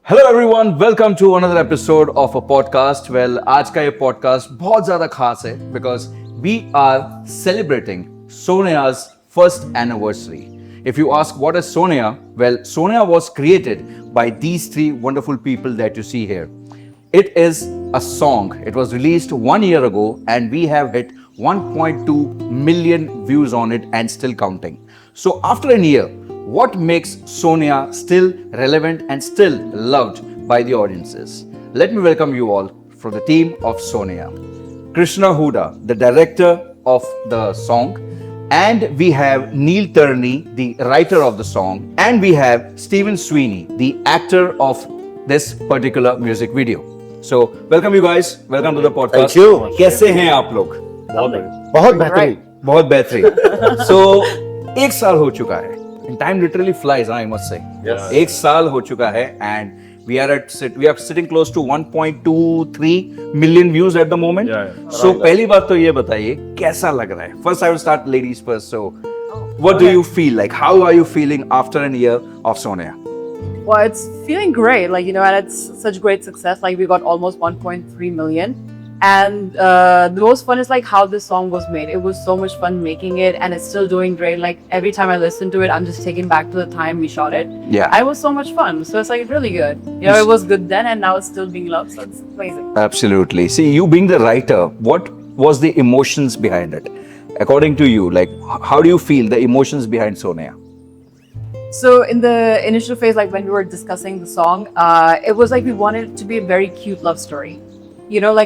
Hello everyone, welcome to another episode of a podcast. Well, आज का ये podcast बहुत ज्यादा खास है because we are celebrating Sonia's first anniversary. If you ask what is Sonia, well, Sonia was created by these three wonderful people that you see here. It is a song. It was released 1 year ago and we have hit 1.2 million views on it and still counting. So after a year, what makes Sonia still relevant and still loved by the audiences? Let me welcome you all from the team of Sonia. Krishna Huda, the director of the song, and we have Neil Turney, the writer of the song, and we have Stephen Sweeney, the actor of this particular music video. So, welcome you guys. Welcome to the podcast. Thank you. कैसे हैं आप लोग? बहुत बेहतरीन। बहुत बेहतरीन। So, एक साल हो चुका है। And time literally flies, I must say. Yes. एक साल हो चुका है and we are sitting close to 1.23 million views at the moment. So पहली बात तो ये बताइए कैसा लग रहा है? First I will start ladies first. So what do you feel like? How are you feeling after a year of Sonia? Well, it's feeling great. And it's such great success. We got almost 1.3 million. And the most fun is how this song was made. It was so much fun making it, and it's still doing great. Every time I listen to it, I'm just taken back to the time we shot it. Yeah. And it was so much fun. So it's really good. It was good then, and now it's still being loved. So it's amazing. Absolutely. See, you being the writer, what was the emotions behind it? According to you, how do you feel the emotions behind Sonia? So in the initial phase, when we were discussing the song, it was we wanted it to be a very cute love story.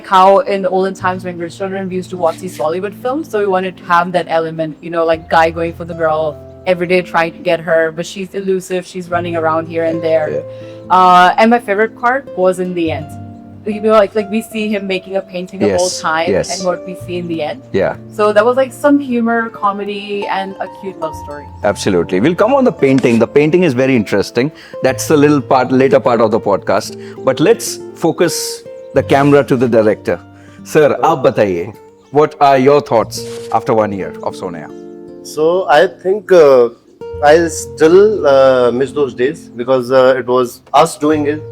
How in the olden times when we were children, we used to watch these Bollywood films. So we wanted to have that element, guy going for the girl every day, trying to get her, but she's elusive. She's running around here and there. Yeah. And my favorite part was in the end. We see him making a painting the whole time, yes. and what we see in the end. Yeah. So that was some humor, comedy, and a cute love story. Absolutely. We'll come on the painting. The painting is very interesting. That's the later part of the podcast. But let's focus the camera to the director. Sir, aap bataiye, what are your thoughts after 1 year of Sonia? So I think I still miss those days because it was us doing it.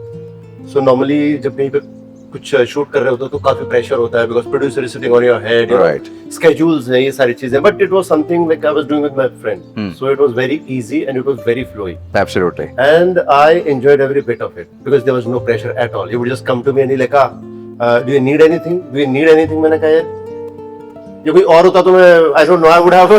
So normally जब कहीं पे कुछ shoot कर रहे होते तो काफी pressure होता है because producer is sitting on your head. Right. Schedules हैं ये सारी चीजें. But it was something I was doing with my friend. So it was very easy and it was very flowy. Absolutely. And I enjoyed every bit of it because there was no pressure at all. He would just come to me and he do you need anything? Do you need anything? मैंने कहा यार ये कोई और होता तो मैं I don't know, I would have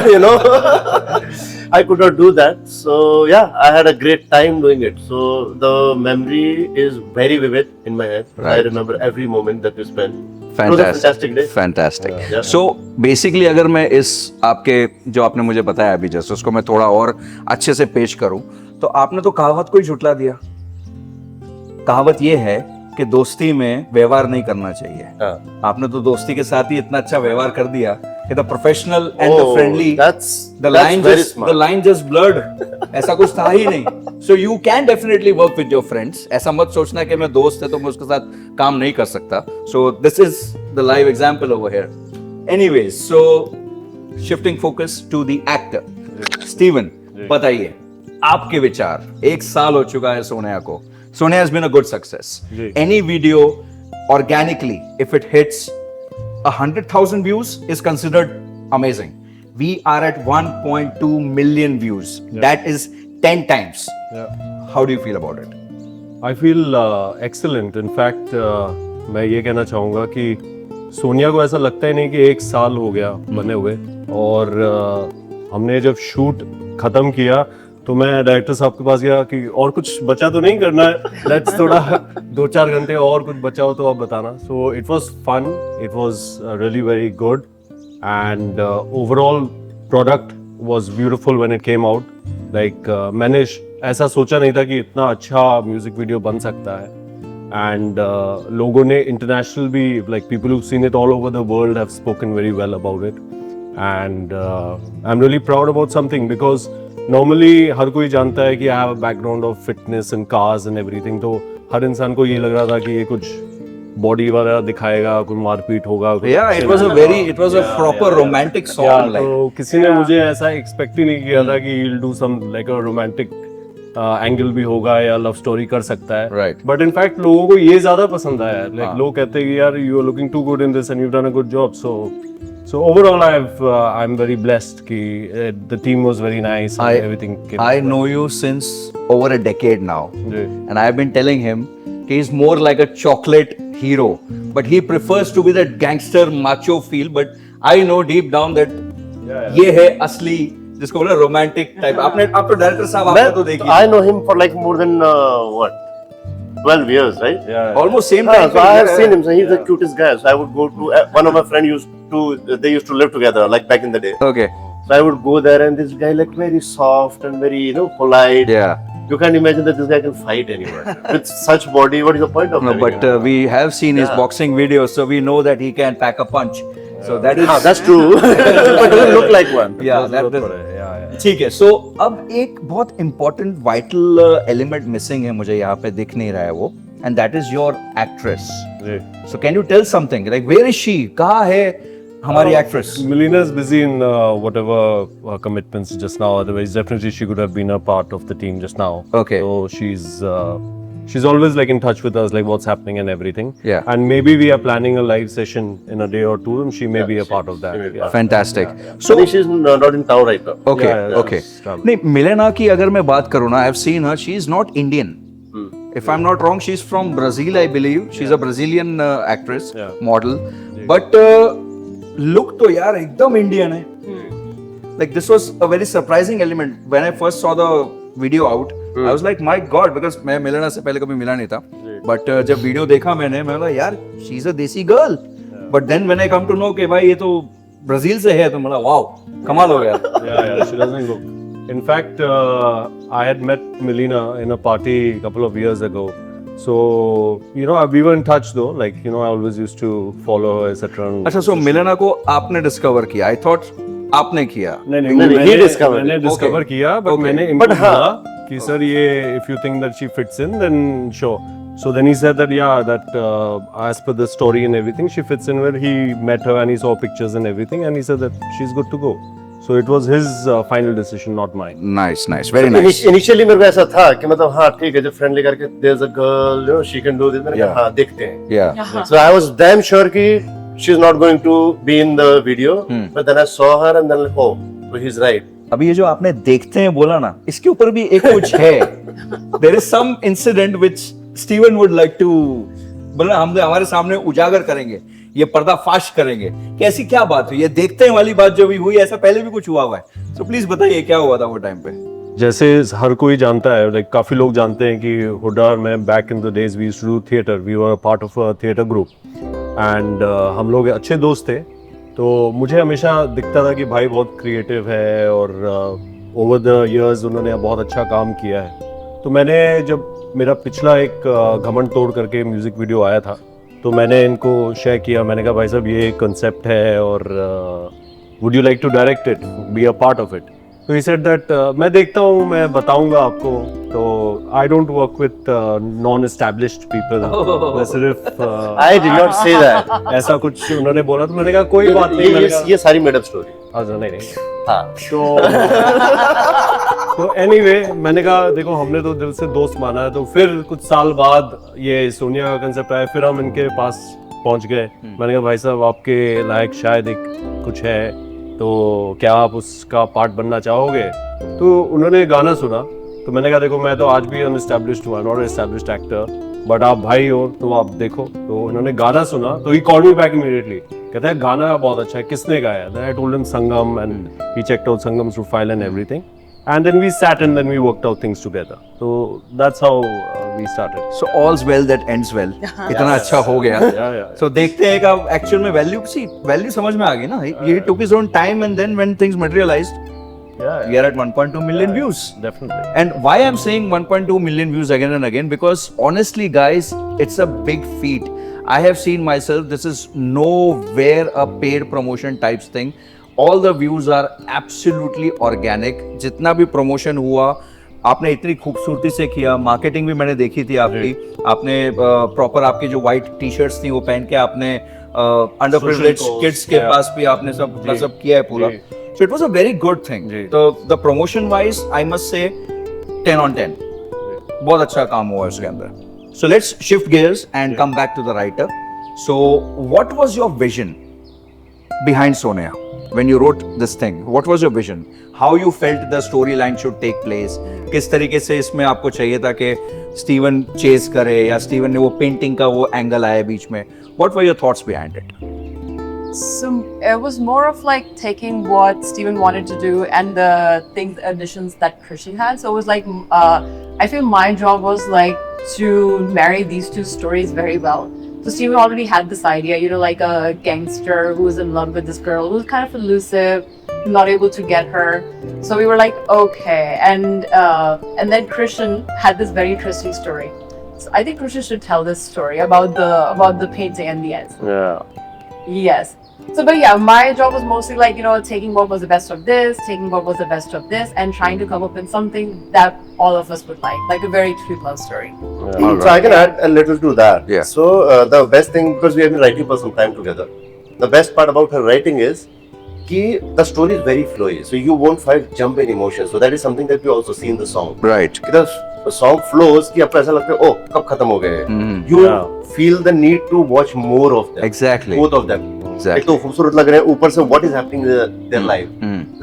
I could not do that. So yeah, I had a great time doing it. So the memory is very vivid in my head. Right. I remember every moment that we spent. Fantastic. It was a fantastic day. Fantastic. Yeah. So basically अगर मैं इस आपके जो आपने मुझे बताया अभी just उसको मैं थोड़ा और अच्छे से पेश करूं तो आपने तो कहावत को ही झुठला दिया। कहावत ये है कि दोस्ती में व्यवहार नहीं करना चाहिए। हाँ. आपने तो दोस्ती के साथ ही इतना अच्छा व्यवहार कर दिया कि the professional and the friendly the line just blurred. ऐसा कुछ था ही नहीं। सो you can definitely work with your friends. ऐसा मत सोचना कि मैं दोस्त है तो मैं उसके साथ काम नहीं कर सकता। So this is the live example over here. Anyways, so shifting focus to the actor Steven, बताइए आपके विचार। 1 साल हो चुका है सोनिया को। Sonia has been a good success. Any video organically, if it hits 100,000 views, is considered amazing. We are at 1.2 million views. Yeah. That is 10 times. Yeah. How do you feel about it? I feel excellent. In fact, मैं ये कहना चाहूँगा कि सोनिया को ऐसा लगता ही नहीं कि 1 साल हो गया बने हुए। और हमने जब शूट खत्म किया तो मैं डायरेक्टर साहब के पास गया कि और कुछ बचा तो नहीं करना है, लेट्स थोड़ा 2-4 घंटे और कुछ बचा हो तो आप बताना। So it was fun, it was really very good and overall product was beautiful when it came out. मैंने ऐसा सोचा नहीं था कि इतना अच्छा म्यूजिक वीडियो बन सकता है। एंड लोगों ने इंटरनेशनल भी people who seen it all over the world have spoken very well about it and I am really proud about something because normally हर कोई जानता है कि I have a background of fitness and cars and everything. तो हर इंसान को ये लग रहा था कि ये कुछ बॉडी वगैरह दिखाएगा, कोई मारपीट होगा। Yeah, it was a proper romantic song. तो किसी ने मुझे ऐसा एक्सपेक्ट ही नहीं किया था कि he'll do some like a romantic angle भी होगा या लव स्टोरी कर सकता है. Right. बट इनफैक्ट लोगों को ये ज्यादा पसंद आया है. लाइक लोग कहते हैं कि यार you are looking too good in this and you done a good job. So overall, I'm very blessed. The team was very nice. And everything. I know you since over a decade now, and I've been telling him he's more like a chocolate hero, but he prefers to be that gangster macho feel. But I know deep down that ये है असली जिसको बोला romantic type. आप तो director साहब आपने तो देखी. I know him for like more than what 12 years, right? Yeah. Almost same Yeah, time. so I have seen him. So he's the cutest guy. So I would go to one of my friends they used to live together like back in the day. Okay. So I would go there and this guy like very soft and very polite. Yeah. You can't imagine that this guy can fight anywhere with such body. What is the point of No, having but him? we have seen his Yeah. boxing videos, so we know that he can pack a punch. So that is. That's true. But doesn't look like one. Yeah, that is. Yeah. ठीक है. So अब एक बहुत important vital element missing है मुझे यहाँ पे दिख नहीं रहा है वो, and that is your actress. Ji. So can you tell something like where is she? कहाँ है हमारी actress? Melina is busy in whatever commitments just now. Otherwise, definitely she could have been a part of the team just now. Okay. So she's always like in touch with us, like what's happening and everything. Yeah. And maybe we are planning a live session in a day or two, and she may be a part of that. Yeah. Fantastic. So So she's not in town right now. okay, Yeah, yeah, okay. she's traveling. नहीं मिलेना की अगर मैं बात करूँ ना, I've seen her. She is not Indian. If I'm not wrong, she's from Brazil, I believe. She's a Brazilian actress, Yeah. model. But look तो यार एकदम Indian है. Like this was a very surprising element when I first saw the video out. I was like, my God, because मैं मिलेना से पहले कभी मिला नहीं था. But जब वीडियो देखा मैंने बोला यार, she's a देसी girl. But then when I come to know कि भाई ये तो ब्राजील से है, तो मैं वाओ, कमाल हो गया. Yeah, she doesn't look. In fact, I had met Melina in a party a couple of years ago. So, we were in touch though. Like, I always used to follow her, etc. अच्छा, so मिलेना को आपने discover किया. I thought आपने किया. नहीं, he discovered. मैंने discover किया, but Okay. मैंने But इनको हाँ. बोला कि सर ये if you think that she fits in, then show. So then he said that as per the story and everything, she fits in where he met her and he saw pictures and everything, and he said that she's good to go. So it was his final decision, not mine. Nice, very nice. Initially मेरे को ऐसा था कि मतलब हाँ ठीक है, जब फ्रेंडली करके there's a girl, she can do this. मैंने कहा हाँ देखते हैं. Yeah. So I was damn sure कि she's not going to be in the video. But then I saw her and then like, oh, so he's right. अभी ये जो आपने देखते हैं बोला ना, इसके ऊपर भी एक कुछ है. There is some incident which Steven would like to, बोला हम हमारे सामने उजागर करेंगे, ये पर्दाफाश करेंगे कि ऐसी क्या बात हुई, ये देखते हैं वाली बात जो भी हुई, ऐसा पहले भी कुछ हुआ है. So प्लीज बताइए क्या हुआ था वो टाइम पे. जैसे हर कोई जानता है, लाइक काफी लोग जानते हैं कि हुडा में back in the days we used to do theatre. We were part of a theatre group and हम लोग अच्छे दोस्त थे. तो मुझे हमेशा दिखता था कि भाई बहुत क्रिएटिव है और ओवर द इयर्स उन्होंने बहुत अच्छा काम किया है. तो मैंने जब मेरा पिछला एक घमंड तोड़ करके म्यूजिक वीडियो आया था, तो मैंने इनको शेयर किया. मैंने कहा भाई साहब ये कंसेप्ट है और would you like to direct it, be a part of it. तो ही सेड दैट मैं देखता हूँ, मैं बताऊंगा आपको. तो I don't work with non established people. मैं सिर्फ I did not say that. ऐसा कुछ उन्होंने बोला, तो मैंने कहा कोई बात नहीं. मैंने कहा ये सारी मेड अप स्टोरी. अच्छा नहीं हाँ. तो एनीवे मैंने कहा देखो हमने तो दिल से दोस्त माना है. तो फिर कुछ साल बाद ये सोनिया का कंसेप्ट आया, फिर हम इनके पास पहुंच गए. मैंने कहा भाई साहब आपके लायक शायद एक कुछ है, तो क्या आप उसका पार्ट बनना चाहोगे. तो उन्होंने गाना सुना, तो मैंने कहा देखो मैं तो आज भी अनएस्टैब्लिश्ड हूँ, नॉट एस्टैब्लिश्ड एक्टर, बट आप भाई हो तो आप देखो. तो उन्होंने गाना सुना, तो he called me back immediately. कहता है गाना बहुत अच्छा है, किसने गाया. Then I told him Sangam, and he checked out Sangam's profile and everything. And then we sat and then we worked out things together. So that's how we started. So all's well that ends well. इतना अच्छा हो गया. Yeah. So देखते हैं कि actual में value समझ में आ गई ना. He took his own time and then when things materialized, we are at 1.2 million views. Definitely. And why I'm saying 1.2 million views again and again, because honestly guys, it's a big feat. I have seen myself, this is nowhere a paid promotion types thing. All the views are absolutely organic. जितना भी promotion हुआ, आपने इतनी खूबसूरती से किया. Marketing भी मैंने देखी थी आपकी. आपने प्रॉपर आपकी जो व्हाइट टी शर्ट्स थी वो पहन के आपने अंडर प्रिविलेज किड्स के पास भी आपने सब किया है पूरा. So it was a very good thing. So the promotion wise, I must say, 10 on 10. बहुत अच्छा काम हुआ है उसके अंदर. So let's shift gears and come back to the writer. So what was your vision behind Sonia when you wrote this thing? What was your vision? How you felt the storyline should take place? किस तरीके से इसमें आपको चाहिए था कि Steven chess करे या स्टीवन ने वो पेंटिंग का वो एंगल आया बीच में? What were your thoughts behind it? So it was more of like taking what Steven wanted to do and the things, additions that Christian had. So it was like, I feel my job was like to marry these two stories very well. So Steven already had this idea, you know, like a gangster who's in love with this girl who's kind of elusive, not able to get her. So we were like, okay, and then Christian had this very interesting story. So I think Christian should tell this story about the painting and the end. Yeah. Yes. So, but yeah, my job was mostly like, you know, taking what was the best of this, taking what was the best of this, and trying to come up with something that all of us would like a very true love story. So I can add a little to that. Yeah. So the best thing, because we have been writing for some time together, the best part about her writing is कि the story is very flowy, so you won't find jump in emotion. So that is something that we also see in the song. Right. कि the song flows कि आपको ऐसा लगता है, oh कब खत्म हो गए? You Yeah. feel the need to watch more of them. Exactly. Both of them. Exactly. एक तो खूबसूरत लग रहे हैं, ऊपर से what is happening in their life.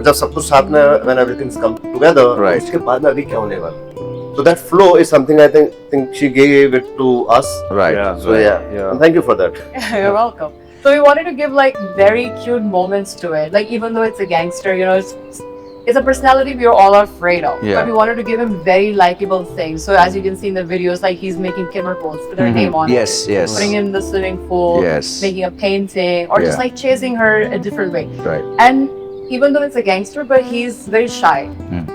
जब सब कुछ साथ में when everything's come together, Right. उसके बाद में अभी क्या होने वाला? So that flow is something I think she gave it to us. Right. Yeah. So yeah. And thank you for that. You're welcome. So we wanted to give like very cute moments to it. Like even though it's a gangster, you know, it's a personality we are all afraid of. Yeah. But we wanted to give him very likable things. So as you can see in the videos, like he's making chemicals with her name on Yes, it. yes. Putting in the swimming pool, Yes. making a painting, or Yeah. just like chasing her a different way. Right. And even though it's a gangster, but he's very shy.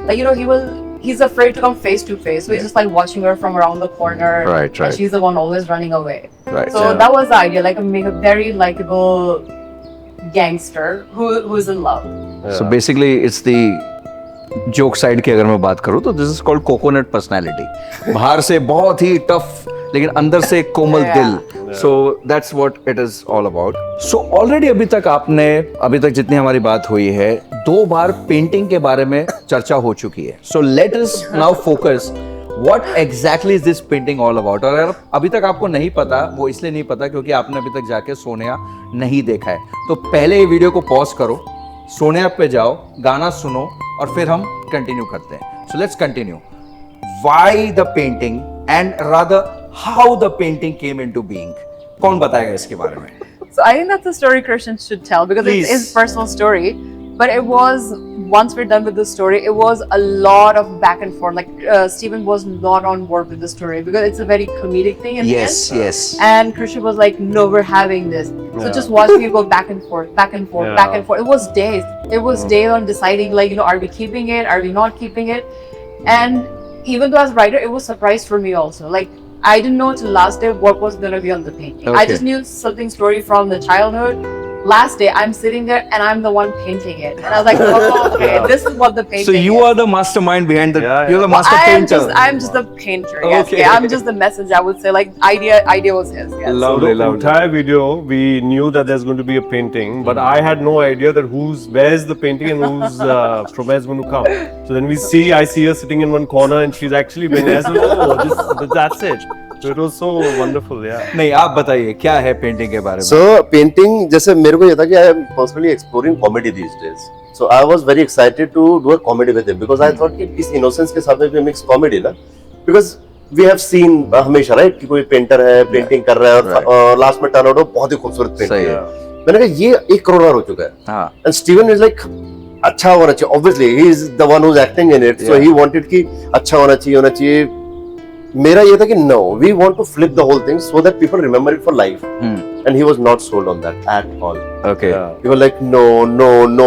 Like, you know, he's afraid to come face to face. So he's just like watching her from around the corner. Right, right. And she's the one always running away. Right. So that was the idea, like make a very likable gangster who's in love. So basically it's the joke side की अगर मैं बात करूं तो this is called coconut personality. बाहर से बहुत ही tough लेकिन अंदर से एक कोमल दिल. So that's what it is all about. So already अभी तक जितनी हमारी बात हुई है 2 बार पेंटिंग के बारे में चर्चा हो चुकी है. So let us now focus what exactly is this painting all about. और अगर अभी तक आपको नहीं पता, वो इसलिए नहीं पता क्योंकि आपने अभी तक जाके सोनिया नहीं देखा है. तो पहले ये वीडियो को पॉज करो, सोनिया पे जाओ, गाना सुनो और फिर हम कंटिन्यू करते हैं. So let's continue. Why the painting and rather how the painting came into being. कौन बताएगा इसके बारे में? So I think that's a story Christian should tell because Please. it's his personal story. But it was, once we're done with the story, it was a lot of back and forth. Like Steven was not on board with the story because it's a very comedic thing. In the Yes, end. yes. And Christian was like, "No, we're having this." So Yeah. just watching it go back and forth, back and forth, back Yeah. and forth. It was days. It was days on deciding, like, you know, are we keeping it? Are we not keeping it? And even though as a writer, it was surprise for me also. Like, I didn't know till last day what was going to be on the painting. I Okay. just knew something story from the childhood. Last day, I'm sitting there and I'm the one painting it. And I was like, oh, okay, this is what the painting So you is. are the mastermind behind the. Yeah, yeah. You're the master painter. I'm just a painter. Yes, Okay. okay. I'm just the message. I would say, like, idea was his. Yes. So Lovely, the lovely. entire video, we knew that there's going to be a painting, but I had no idea that where's the painting and who's from where's going to come. So then I see her sitting in one corner and she's actually been there. So that's it. So it was so wonderful, yeah. नहीं, आप बताइए क्या है painting के बारे में. So painting, जैसे मेरे को ये था कि I am personally exploring comedy these days. So I was very excited to do a comedy with him because I thought कि इस innocence के साथ में भी mix comedy ना, because we have seen हमेशा right कि कोई पेंटर है, पेंटिंग कर रहा है और लास्ट में टर्न आउट हो बहुत ही खूबसूरत सही पेंटिंग है. है. मैंने कहा ये 1 करोड़ बार हो चुका है. हाँ. And Steven is like अच्छा होना चाहिए. Obviously he is the one who's acting in it, so Yeah. he wanted कि अच्छा होना चाहिए. मेरा ये था कि no, we want to flip the whole thing so that people remember it for life. And he was not sold on that at all. Okay. Yeah. He was like no.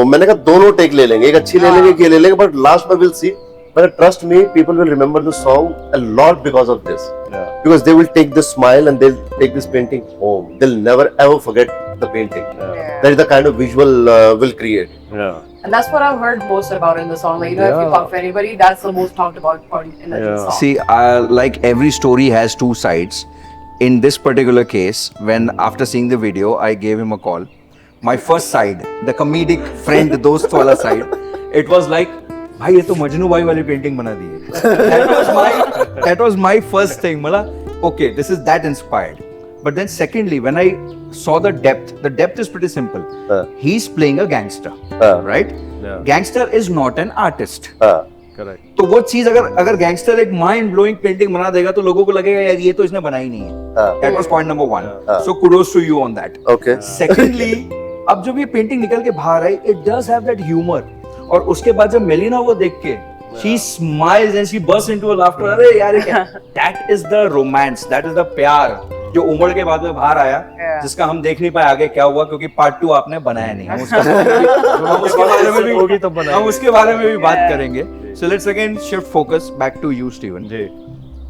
मैंने कहा दोनों टेक ले लेंगे, एक अच्छी ले लेंगे, एक ये ले लेंगे, but last में we'll see. But trust me, people will remember the song a lot because of this. Yeah. Because they will take this smile and they'll take this painting home. They'll never ever forget the painting. Yeah. That is the kind of visual will create. Yeah. And that's what I've heard most about in the song. Like, you know, if you Yeah. talk to anybody, that's the most talked about part in the Yeah. song. See, like every story has 2 sides. In this particular case, when after seeing the video, I gave him a call. My first side, the comedic friend, दोस्त वाला side, it was like, भाई ये तो मजनू भाई वाली painting बना दी है. that was my first thing. Mala, okay, this is that inspired. But then secondly, when I saw the depth is pretty simple. He's playing a gangster, right? Yeah. Gangster is not an artist. Correct. तो वो चीज अगर gangster एक mind blowing painting बना देगा तो लोगों को लगेगा यार ये तो इसने बनाई नहीं है. That was point number 1. So kudos to you on that. Okay. Secondly, अब जब ये पेंटिंग निकल के बाहर आई, it does have that humor. और उसके बाद जब मेलिना वो देख के she smiles and she bursts into a laughter. अरे यार that is the romance, that is the प्यार जो उमड़ के बाद में बाहर आया, जिसका हम देख नहीं पाए आगे क्या हुआ क्योंकि पार्ट 2 आपने बनाया नहीं. हम उसके बारे में भी बात करेंगे. So let's again shift focus back to you, Steven. जी.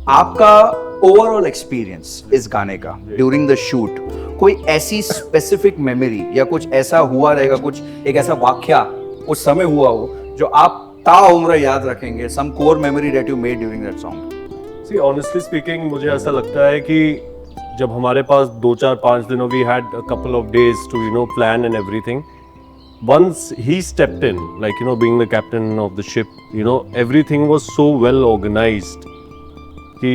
आपका ओवरऑल एक्सपीरियंस इस गाने का ड्यूरिंग द शूट, कोई ऐसी स्पेसिफिक मेमोरी या कुछ ऐसा हुआ रहेगा, कुछ एक ऐसा वाक्या उस समय हुआ हो जो आप ताउम्र याद रखेंगे, some core memory that you made during that song? See, honestly speaking, मुझे ऐसा लगता है कि जब हमारे पास 2-4-5 दिनों we had a couple of days to plan and everything. Once he stepped in, like being the captain of the ship, everything was so well organized कि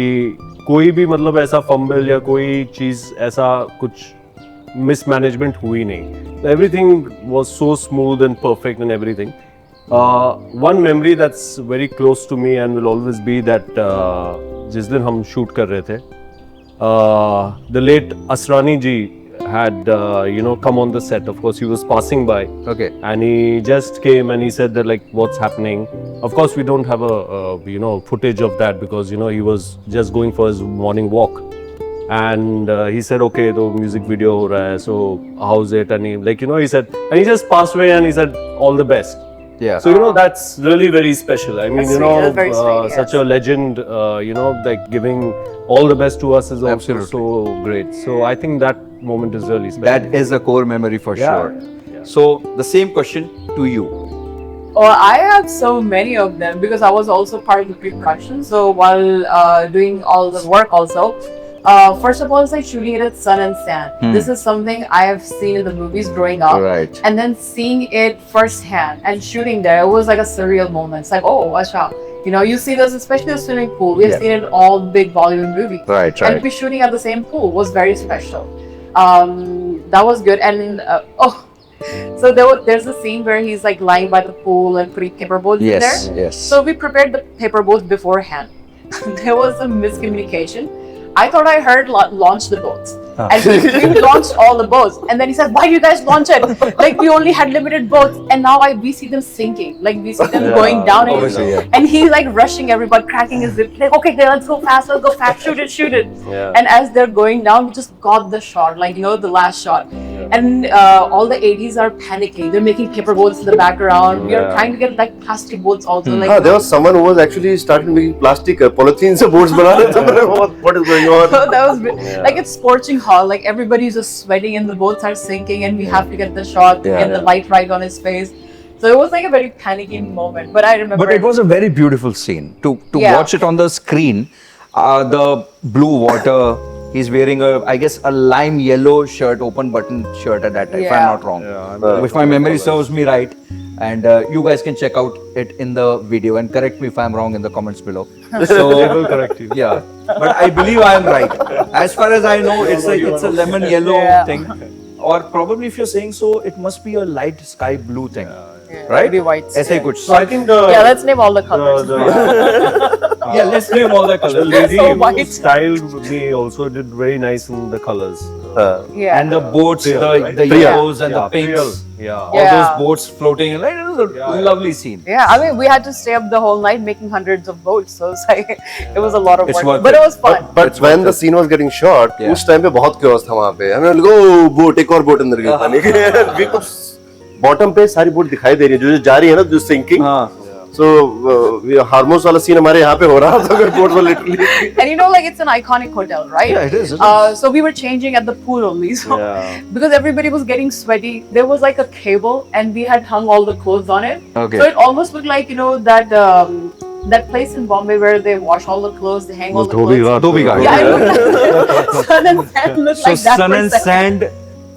कोई भी मतलब ऐसा फंबल या कोई चीज ऐसा कुछ मिसमैनेजमेंट हुई नहीं. Everything was so smooth and perfect and everything. One memory that's very close to me and will always be that जिस दिन हम शूट कर रहे थे, the late Asrani ji had come on the set. Of course, he was passing by. Okay. And he just came and he said that like, what's happening? Of course, we don't have a footage of that because he was just going for his morning walk. And he said, okay, the music video ho raha hai, so how's it? And he said, and he just passed away and he said, all the best. Yeah. So that's really very special. I mean, That's sweet. That's very sweet, such a legend, like giving all the best to us is also Absolutely. so great. So I think that moment is really special. That is a core memory for Yeah. sure. Yeah. So the same question to you. Oh, I have so many of them because I was also part of the pre-production. So while doing all the work also, first of all, it's like shooting it at Sun and Sand. This is something I have seen in the movies growing up. Right. And then seeing it firsthand and shooting there, it was like a surreal moment. It's like, oh, wow. You see this, especially the swimming pool. We've seen it in all big Bollywood movies. Right, And to be shooting at the same pool was very special. That was good. And so there's a scene where he's like lying by the pool and putting paper boats in there. Yes. So we prepared the paper boats beforehand. There was a miscommunication. I thought I heard launch the boats. And we launched all the boats. And then he said, why do you guys launch it? Like we only had limited boats. And now we see them sinking. Like we see them going down. Obviously, yeah. And he's like rushing everybody, cracking his zip. Like, okay, let's go fast, shoot it. Yeah. And as they're going down, we just got the shot, like, the last shot. And all the 80s are panicking. They're making paper boats in the background. We are Yeah. trying to get like plastic boats also. Like, there was someone who was actually started making plastic polythene se boats bana rahe the. What is going on? So that was like it's scorching hot. Like everybody's just sweating and the boats are sinking, and we have to get the shot and the light right on his face. So it was like a very panicky moment. But I remember. But it was a very beautiful scene to Yeah. watch it on the screen. The blue water. He's wearing I guess a lime yellow shirt, open button shirt at that time, if I'm Yeah. not wrong. Yeah, If my memory serves me right. And you guys can check out it in the video and correct me if I'm wrong in the comments below. So I will correct you. yeah, but I believe I am right. As far as I know, it's a lemon yellow Yeah. thing, or probably if you're saying so, it must be a light sky blue thing, right? Maybe white. ऐसे ही कुछ. So I think the Yeah, let's name all the colors. Yeah, let's name all the the colors. lady So who white. styled me also did very nice in the colors. Yeah. And the boats, the Priya. yellows and the pinks, Yeah. all Yeah. those boats floating, like it was a lovely scene. Yeah, I mean, we had to stay up the whole night making hundreds of boats. So it's like, it was a lot of It's work. worth But it. it was fun. But when the scene was getting shot, Yeah. उस time पे बहुत chaos था वहाँ पे. हमें लगा boat एक और बोट अंदर गई पानी के. We could bottom पे सारी बोट दिखाई दे रही है जो जा रही है ना जो sinking. हाँ. So हार्मोस वाला सीन हमारे यहाँ पे हो रहा था. बोट वो literally. And like it's an iconic hotel, right? Yeah, it is. So we were changing at the pool only. So Yeah. because everybody was getting sweaty, there was like a cable and we had hung all the clothes on it. Okay. So it almost looked like, that place in Bombay where they wash all the clothes, they hang all the clothes. Dhobi Ghat. Yeah, it looked like Sun and Sand looked So like that. sun for a and second. sand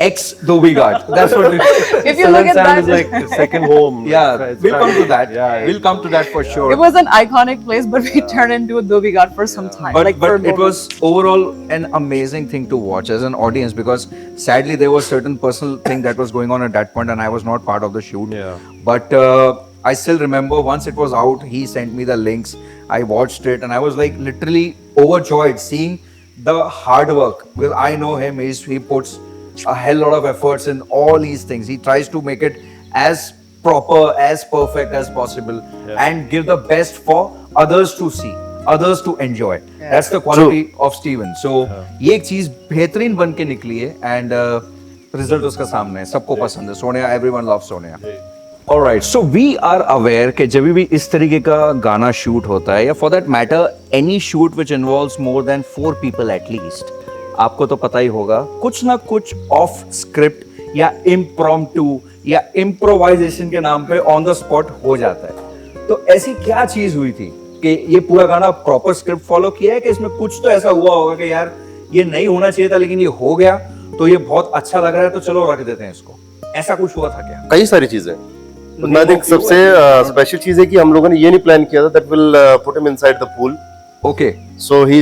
ex Dhobi Ghat. That's what it is. If you look at Sand that, is like second home. Yeah, It's we'll come to that. Yeah, We'll come to that for sure. it was an iconic place, but we turned into a Dhobi Ghat for some time. But, like for a but it moment. was overall an amazing thing to watch as an audience, because sadly there was certain personal thing that was going on at that point and I was not part of the shoot. Yeah. But I still remember once it was out, he sent me the links. I watched it and I was like literally overjoyed seeing the hard work, because I know him. He puts a hell lot of efforts in all these things. He tries to make it as proper, as perfect as possible, and give the best for others to see, others to enjoy. That's the quality of Steven. So ये एक चीज बेहतरीन बन के निकली है and result उसका सामने है, सबको पसंद है. Sonia, everyone loves Sonia. Alright, so we are aware कि जब भी इस तरीके का गाना शूट होता है, या for that matter any shoot which involves more than 4 people at least, आपको तो पता ही होगा कुछ ना कुछ ऑफ स्क्रिप्ट या इम्प्रॉम्प्टू या इम्प्रोवाइजेशन के नाम पे ऑन द स्पॉट हो जाता है. तो ऐसी क्या चीज हुई थी कि ये पूरा गाना प्रॉपर स्क्रिप्ट फॉलो किया है, कि इसमें कुछ तो ऐसा हुआ होगा कि यार ये नहीं होना चाहिए था लेकिन ये हो गया, तो ये बहुत अच्छा लग रहा है तो चलो रख देते हैं इसको. ऐसा कुछ हुआ था क्या? कई सारी चीजें. मैं थिंक सबसे स्पेशल चीज है कि हम लोगों ने ये नहीं प्लान किया था that will put him inside the pool. Okay. So he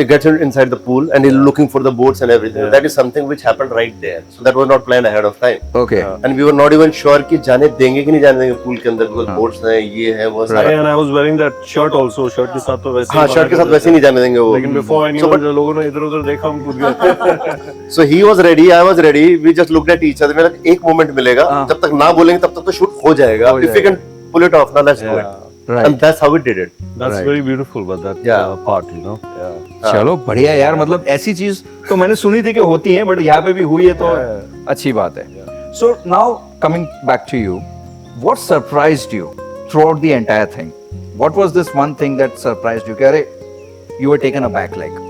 gets inside the pool and he's looking for the boats and everything. That is something which happened right there. So that was not planned ahead of time. Okay. And we were not even sure कि जाने देंगे कि नहीं जाने देंगे pool के अंदर, because boats हैं, ये है वो सारा. And I was wearing that shirt also. Shirt के साथ तो वैसे. हाँ, शर्ट के साथ वैसे नहीं जाने देंगे वो. लेकिन before anyone, जो लोगों ने इधर उधर देखा हम कूद गए. So he was ready, I was ready. We just looked at each other. मेरा एक moment मिलेगा. जब तक ना बोलेंगे तब तक तो shoot हो जाएगा. If we can pull it off, now let's do it. Right. And that's how we did it. That's very beautiful, but that part, you know. चलो बढ़िया यार, मतलब ऐसी चीज तो मैंने सुनी थी कि होती है, बट यहाँ पे भी हुई है तो अच्छी बात है. So now coming back to you, what surprised you throughout the entire thing? What was this one thing that surprised you? कि अरे you were taken aback, like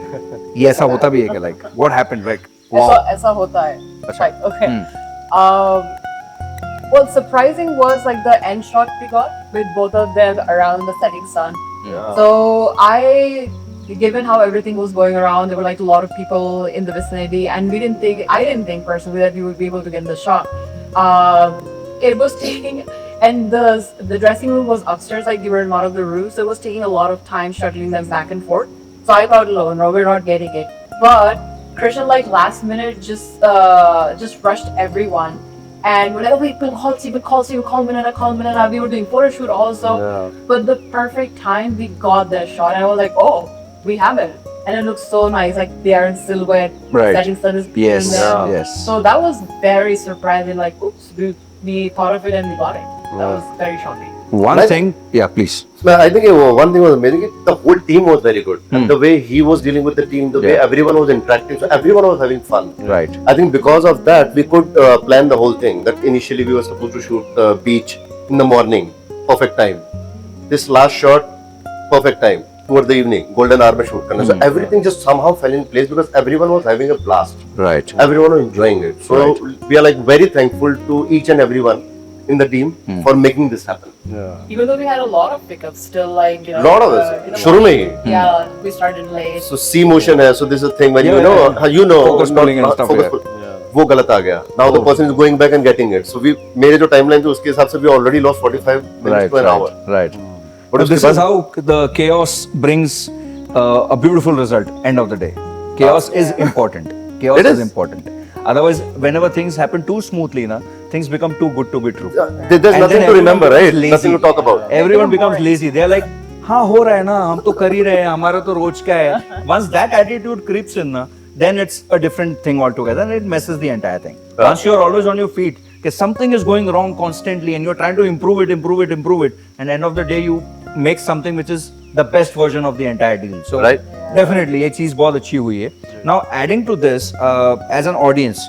ये ऐसा होता भी है क्या, like what happened, like wow. ऐसा होता है. अच्छा. Right, okay. Well, surprising was like the end shot we got with both of them around the setting sun. So given how everything was going around, there were like a lot of people in the vicinity, and I didn't think personally that we would be able to get the shot. It was taking, and the dressing room was upstairs, like they were in one of the rooms, so it was taking a lot of time shuttling them back and forth. So I thought, no, we're not getting it. But Christian, like last minute, just rushed everyone. And whenever we call Minana, we were doing photo shoot also. But the perfect time we got that shot, and I was like, oh, we have it. And it looks so nice, like they are in silhouette. Right. Setting sun is Yes, in there. yes. So that was very surprising. Like, oops, we thought of it and we got it. That was very shocking. One Like- thing, yeah, please. I think one thing was amazing. The whole team was very good. And the way he was dealing with the team, the way everyone was interacting, so everyone was having fun. Right. I think because of that, we could plan the whole thing. That initially we were supposed to shoot beach in the morning, perfect time. This last shot, perfect time. Toward the evening, golden hour में shoot करना. So everything just somehow fell in place because everyone was having a blast. Right. Everyone was enjoying it. So we are like very thankful to each and everyone in the team for making this happen. Even though we had a lot of pickups, still like, you know. Lot of in this. the शुरू में morning. He. Yeah, we started late. So sea motion है. So this is a thing when Yeah, you know, yeah. you know, Focus not- pulling and not stuff, focus yeah. pull. वो गलत आ गया. Now the person is going back and getting it. So we मेरे जो timeline थी उसके हिसाब से we already lost 45 minutes Right, to an hour. right. But But this उसके is बाद- how the chaos brings a beautiful result. End of the day, chaos is important. Chaos It is is. important. Otherwise, whenever things happen too smoothly, na, things become too good to be true. There's And nothing then to remember, everyone right? becomes lazy. Nothing to talk about. Everyone becomes lazy. They're like, हाँ हो रहा है ना, हम तो कर ही रहे हैं, हमारा तो रोज का है. Once that attitude creeps in, na, then it's a different thing altogether, and it messes the entire thing. Once you're always on your feet, because something is going wrong constantly, and you're trying to improve it, and end of the day you make something which is the best version of the entire deal. So Right. definitely ये चीज बहुत अच्छी हुई है. Now adding to this, as an audience,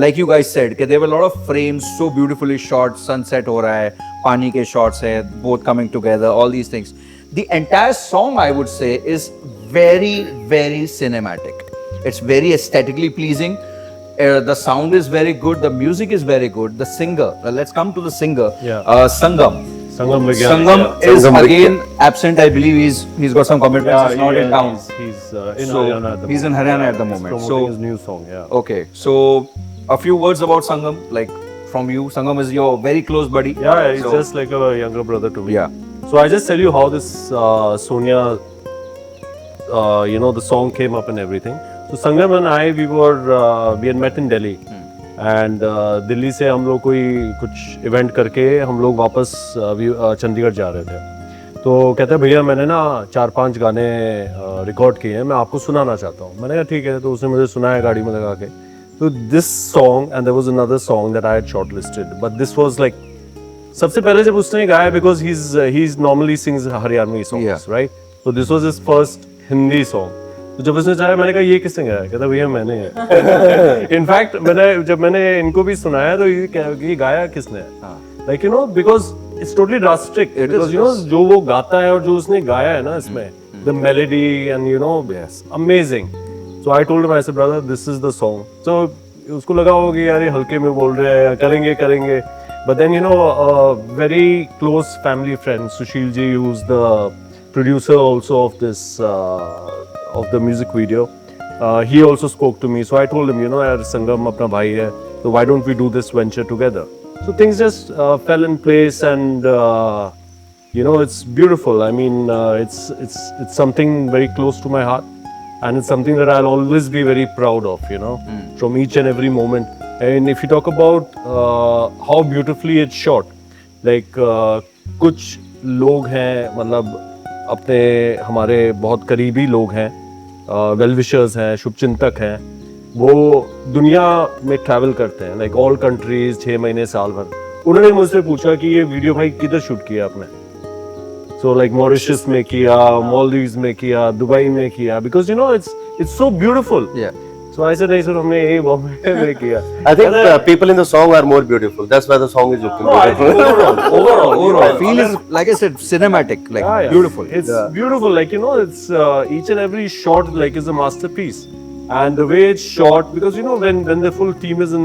like you guys said, कि there were a lot of frames so beautifully shot, sunset हो रहा है, पानी के shots है, both coming together, all these things. The entire song, I would say, is very, very cinematic. It's very aesthetically pleasing. The sound is very good. The music is very good. The singer, let's come to the singer, Sangam. Sangam Vigyan. Sangam is Sangam again absent. I believe he's got some commitments. He's not in town. He's in So, Haryana at the he's in moment. Haryana at the He's moment. promoting So- his new song, Okay, so a few words about Sangam, like from you. Sangam is your very close buddy. Yeah, he's So- just like a younger brother to me. Yeah. So I just tell you how this Sonia, the song came up and everything. So Sangam and I, we had met in Delhi. And Delhi से हम लोग कोई कुछ event करके हम लोग वापस चंडीगढ़ जा रहे थे। तो कहते हैं भैया मैंने ना 4-5 गाने रिकॉर्ड किए हैं, मैं आपको सुनाना चाहता हूँ। मैंने कहा ठीक है। तो उसने मुझे सुनाया गाड़ी में लगा के। तो this song and there was another song that I had shortlisted, but this was like सबसे पहले जब उसने गाया, because he is normally sings Haryanvi songs, right? तो this was his first Hindi song. तो जब उसने चाहा, मैंने कहा ये किसने गाया? कहता भैया मैंने है। इनफैक्ट जब मैंने इनको भी सुनाया तो ये गाया किसने? Like because it's totally drastic, because जो वो गाता है और जो उसने गाया है ना इसमें, the melody and amazing. So I told him, I said brother this is the song. सो उसको लगा होगा कि यार ये हल्के में बोल रहे हैं, करेंगे। But then a very close family friend, Sushil ji, who's the producer also of this of the music video, he also spoke to me. So I told him, यार संगम अपना भाई है, so why don't we do this venture together? So things just fell in place, and it's beautiful. I mean, it's something very close to my heart, and it's something that I'll always be very proud of. From each and every moment. And if you talk about how beautifully it's shot, like कुछ लोग हैं, मतलब अपने हमारे बहुत करीबी लोग हैं, वेल विशर्स हैं, शुभचिंतक हैं, वो दुनिया में ट्रैवल करते हैं, लाइक ऑल कंट्रीज, 6 महीने साल भर। उन्होंने मुझसे पूछा कि ये वीडियो भाई किधर शूट किया आपने? सो लाइक मॉरिशस में किया, मालदीव्स में किया, दुबई में किया, because it's so beautiful. Yeah. So I said, हमने ये बॉम्बे में किया। I think people in the song are more beautiful. That's why the song is looking No, I think beautiful. Overall, feel is, like I said, cinematic, like Yeah. beautiful. It's beautiful. Like it's each and every shot like is a masterpiece, and the way it's shot, because when the full team is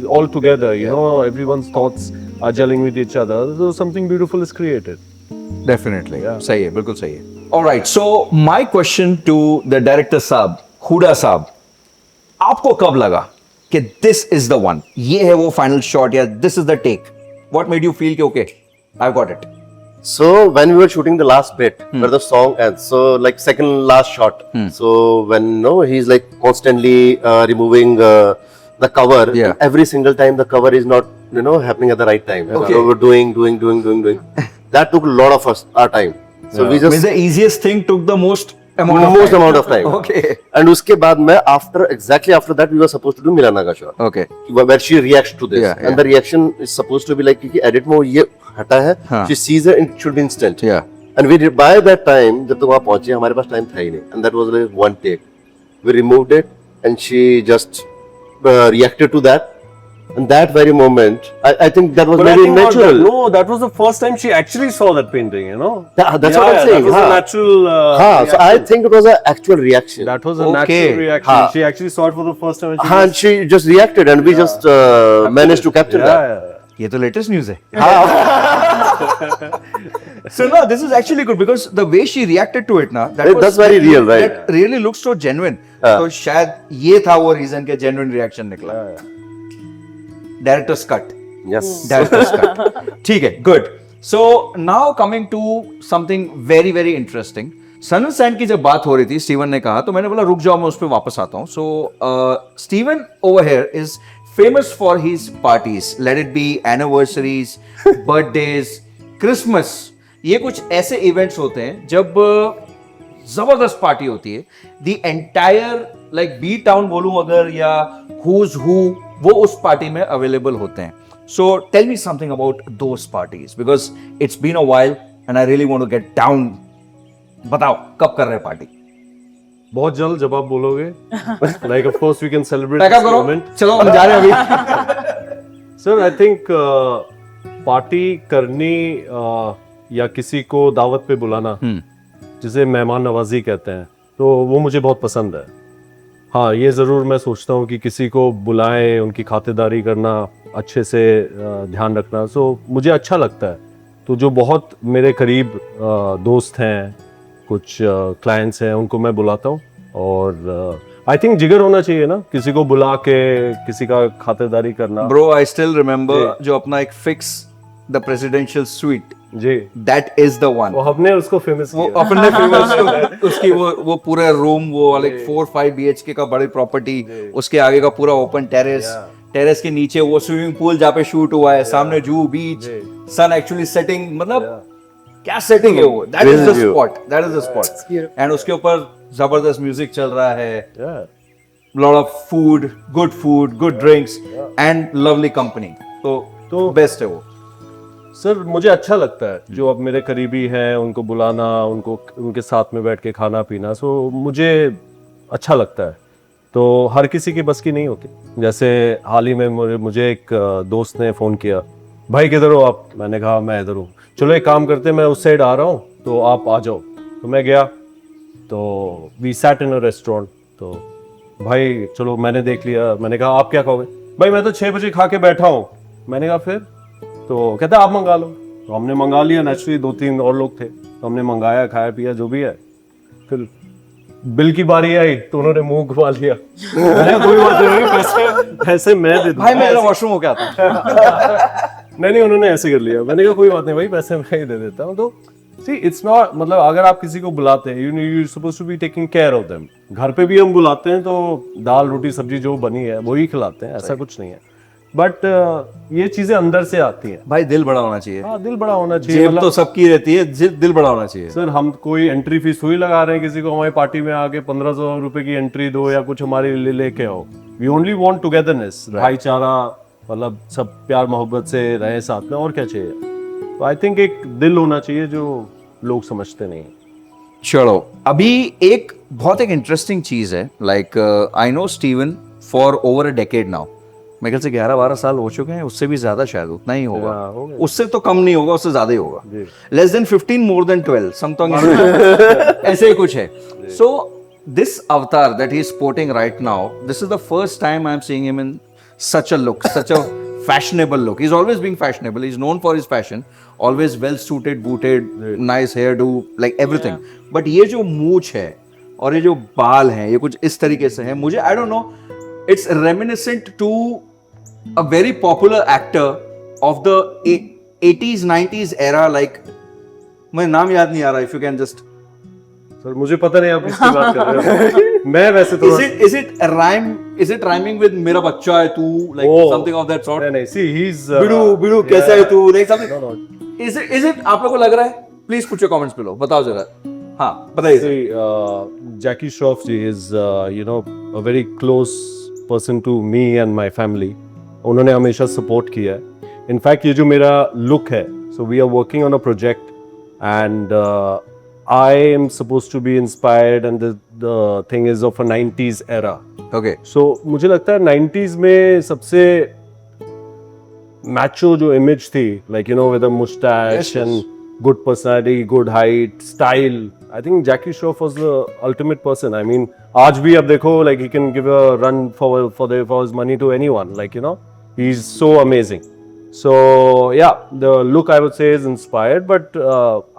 all together, everyone's thoughts are gelling with each other, so something beautiful is created. Definitely. सही है, बिल्कुल सही है। All right. So my question to the director साहब, हुडा साहब, आपको कब लगा कि this is the one? ये है वो final shot या this is the take? What made you feel कि okay, I've got it? So when we were shooting the last bit where the song ends, so like second last shot, so when he's like constantly removing the cover, Yeah. every single time the cover is not happening at the right time. Okay. So we're doing. That took a lot of our time. So we just Means the easiest thing took the most amount of time. Okay. And उसके बाद में exactly after that we were supposed to do Milana का shot. Okay. Where she reacts to this, Yeah, and the reaction is supposed to be like क्योंकि edit में वो ये हटा है, हाँ. she sees it and it should be instant. Yeah. And we did, by that time जब तक वहाँ पहुँचे हमारे पास time था ही नहीं, and that was like one take. We removed it and she just reacted to that. And that very moment, I think that was But I very think not natural. that was the first time she actually saw that painting. That's what I'm saying. That was a हाँ. natural. हाँ, so I reaction. think it was an actual reaction. That was a Okay. natural reaction. हाँ. She actually saw it for the first time. And she हाँ, and she just reacted, and we just managed to capture that. ये तो latest news है। So no, this is actually good because the way she reacted to it ना, That's very real, right? That really looks so genuine. हाँ. तो शायद ये था वो reason के genuine reaction निकला। Director's cut. Yes. Director's cut. ठीक है, good. So now coming to something very very interesting. Sun and sand की जब बात हो रही थी, स्टीवन ने कहा, तो मैंने बोला रुक जाओ मैं उस पर वापस आता हूँ. So Steven over here is famous for his parties, let it be anniversaries, birthdays, Christmas. ये कुछ ऐसे इवेंट्स होते हैं जब जबरदस्त पार्टी होती है. The entire like B town बोलूं अगर या हुज हु, वो उस पार्टी में अवेलेबल होते हैं. So tell me something about those parties because it's been a while and I really want to get down. बताओ कब कर रहे हैं पार्टी? बहुत जल्द जब आप बोलोगे. Like of course we can celebrate pack up this करो, मोमेंट. चलो हम जा रहे हैं अभी. सर आई थिंक पार्टी करनी या किसी को दावत पे बुलाना, जिसे मेहमान नवाजी कहते हैं, तो वो मुझे बहुत पसंद है. हाँ, ये ज़रूर मैं सोचता हूँ कि किसी को बुलाएं, उनकी खातिरदारी करना, अच्छे से ध्यान रखना, सो मुझे अच्छा लगता है. तो जो बहुत मेरे करीब दोस्त हैं, कुछ क्लाइंट्स हैं, उनको मैं बुलाता हूँ. और आई थिंक जिगर होना चाहिए ना, किसी को बुला के किसी का खातिरदारी करना। Bro, I still remember जो अपना एक fix the presidential suite, ji, that is the one. वो हमने उसको फेमस वो किया। अपने फेमस उसकी वो पूरा रूम, वो लाइक 4-5 BHK का बड़ी प्रॉपर्टी, उसके आगे का पूरा ओपन टेरेस के नीचे वो स्विमिंग पूल जहाँ पे शूट हुआ है, सामने जू बीच, सन एक्चुअली सेटिंग, मतलब क्या सेटिंग है वो, that is the spot, that is the spot. And उसके ऊपर जबरदस्त म्यूजिक चल रहा है, lot of food, good drinks and lovely company, तो बेस्ट है वो। सर मुझे अच्छा लगता है जो अब मेरे करीबी हैं उनको बुलाना, उनको उनके साथ में बैठ के खाना पीना, सो मुझे अच्छा लगता है। तो हर किसी की बस की नहीं होती। जैसे हाल ही में मुझे एक दोस्त ने फ़ोन किया, भाई किधर हो आप? मैंने कहा मैं इधर हूँ, चलो एक काम करते हैं, मैं उस साइड आ रहा हूँ तो आप आ जाओ। तो मैं गया, तो we sat in a restaurant, तो भाई चलो मैंने देख लिया, मैंने कहा आप क्या खाओगे? भाई मैं तो 6 बजे खा के बैठा हूँ। मैंने कहा फिर? तो कहता आप मंगा लो। तो हमने मंगा लिया, नेचुरली 2-3 और लोग थे, तो हमने मंगाया, खाया पिया जो भी है। फिर बिल की बारी आई तो उन्होंने मुंह घुमा लिया। मैंने कोई बात नहीं, पैसे मैं दे दूं। भाई मेरा वॉशरूम हो गया था। नहीं, उन्होंने ऐसे कर लिया। मैंने कहा कोई बात नहीं भाई, पैसे मैं ही दे देता हूँ। तो सी इट्स नॉट, मतलब अगर आप किसी को बुलाते हैं, you suppose to be taking care of them. घर पे भी हम बुलाते हैं तो दाल रोटी सब्जी जो बनी है वही खिलाते हैं, ऐसा कुछ नहीं है। बट ये चीजें अंदर से आती हैं। भाई दिल बड़ा होना चाहिए। हाँ, दिल बड़ा होना चाहिए। जेब तो सबकी रहती है, दिल बड़ा होना चाहिए। सर हम कोई एंट्री फीस थोड़ी लगा रहे हैं किसी को, हमारी पार्टी में आके 1500 रुपए की एंट्री दो या कुछ हमारे लिए लेके आओ। वी ओनली वांट टुगेदरनेस, भाईचारा, मतलब सब प्यार मोहब्बत से रहे साथ में, और क्या चाहिए। तो आई थिंक एक दिल होना चाहिए जो लोग समझते नहीं। चलो अभी एक बहुत एक इंटरेस्टिंग चीज है, like I know Steven for over a decade now. मेरे ख्याल से 11-12 साल हो चुके हैं, उससे भी ज्यादा शायद, उतना ही होगा, उससे तो कम नहीं होगा, उससे ज्यादा ही होगा। Less than 15, more than 12 something, ऐसे ही कुछ है। सो दिस अवतार that he is sporting right now, this is the first time I am seeing him in such a look, such a fashionable look. He's always being fashionable. He's known for his fashion. Always well suited, booted, nice hairdo, like everything. But ये जो मूछ है और ये जो बाल हैं, ये कुछ इस तरीके से हैं, मुझे I don't know, it's reminiscent to a very popular actor of the 80s, 90s era. Like मुझे नाम याद नहीं आ रहा. If you can just. Sir मुझे पता नहीं आप किसकी बात कर रहे हो। मैं वैसे तो is it rhyming with मेरा बच्चा है तू, like something of that sort? नहीं, see he's बिडू कैसा है तू, like something. Is it आप लोगों को लग रहा है? Please put your comments below. बताओ जरा. हाँ बताइए. See, Jackie Shroff ji is you know a very close person to me and my family. उन्होंने हमेशा सपोर्ट किया है. In fact ये जो मेरा लुक है, so we are working on a project and I am supposed to be inspired and the thing is of a 90s era. Okay. So मुझे लगता है 90s में सबसे macho जो image थी, like you know with a mustache and good personality, good height, style. I think Jackie Shroff was the ultimate person. I mean आज भी अब देखो, like he can give a run for his money to anyone. Like you know he's so amazing. So yeah, the look I would say is inspired, but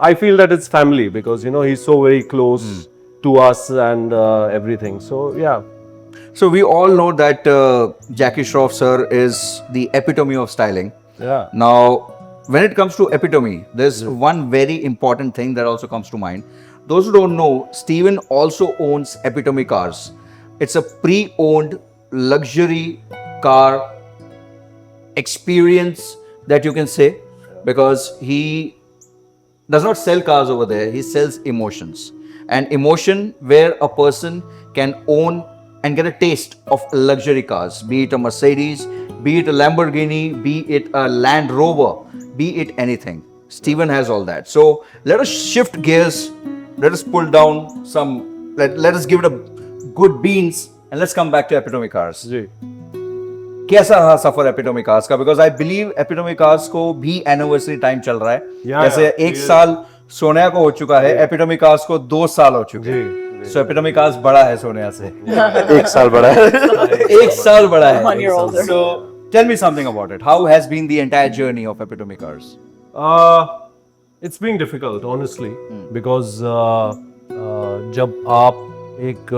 I feel that it's family because you know he's so very close to us and everything. So yeah. So we all know that Jackie Shroff sir is the epitome of styling. Yeah. Now, when it comes to epitome, there's one very important thing that also comes to mind. Those who don't know, Steven also owns Epitome Cars. It's a pre-owned luxury car experience that you can say, because he does not sell cars over there, he sells emotions. And emotion where a person can own and get a taste of luxury cars, be it a Mercedes, be it a Lamborghini, be it a Land Rover, be it anything. Steven has all that. So let us shift gears, let us pull down some, let us give it a good beans and let's come back to Epitome Cars. जी. कैसा रहा सफर epitome cars का? Because I believe epitome cars को भी anniversary time चल रहा है. जैसे 1 साल सोनिया को हो चुका है, एपिटोमी कार्स को 2 साल हो चुके हैं. सो एपिटोमी कार्स बड़ा है सोनिया से. 1 साल बड़ा है. 1 साल बड़ा है. 1 year older. So tell me something about it. How has been the entire journey of Epitome Cars? It's been difficult honestly because जब आप एक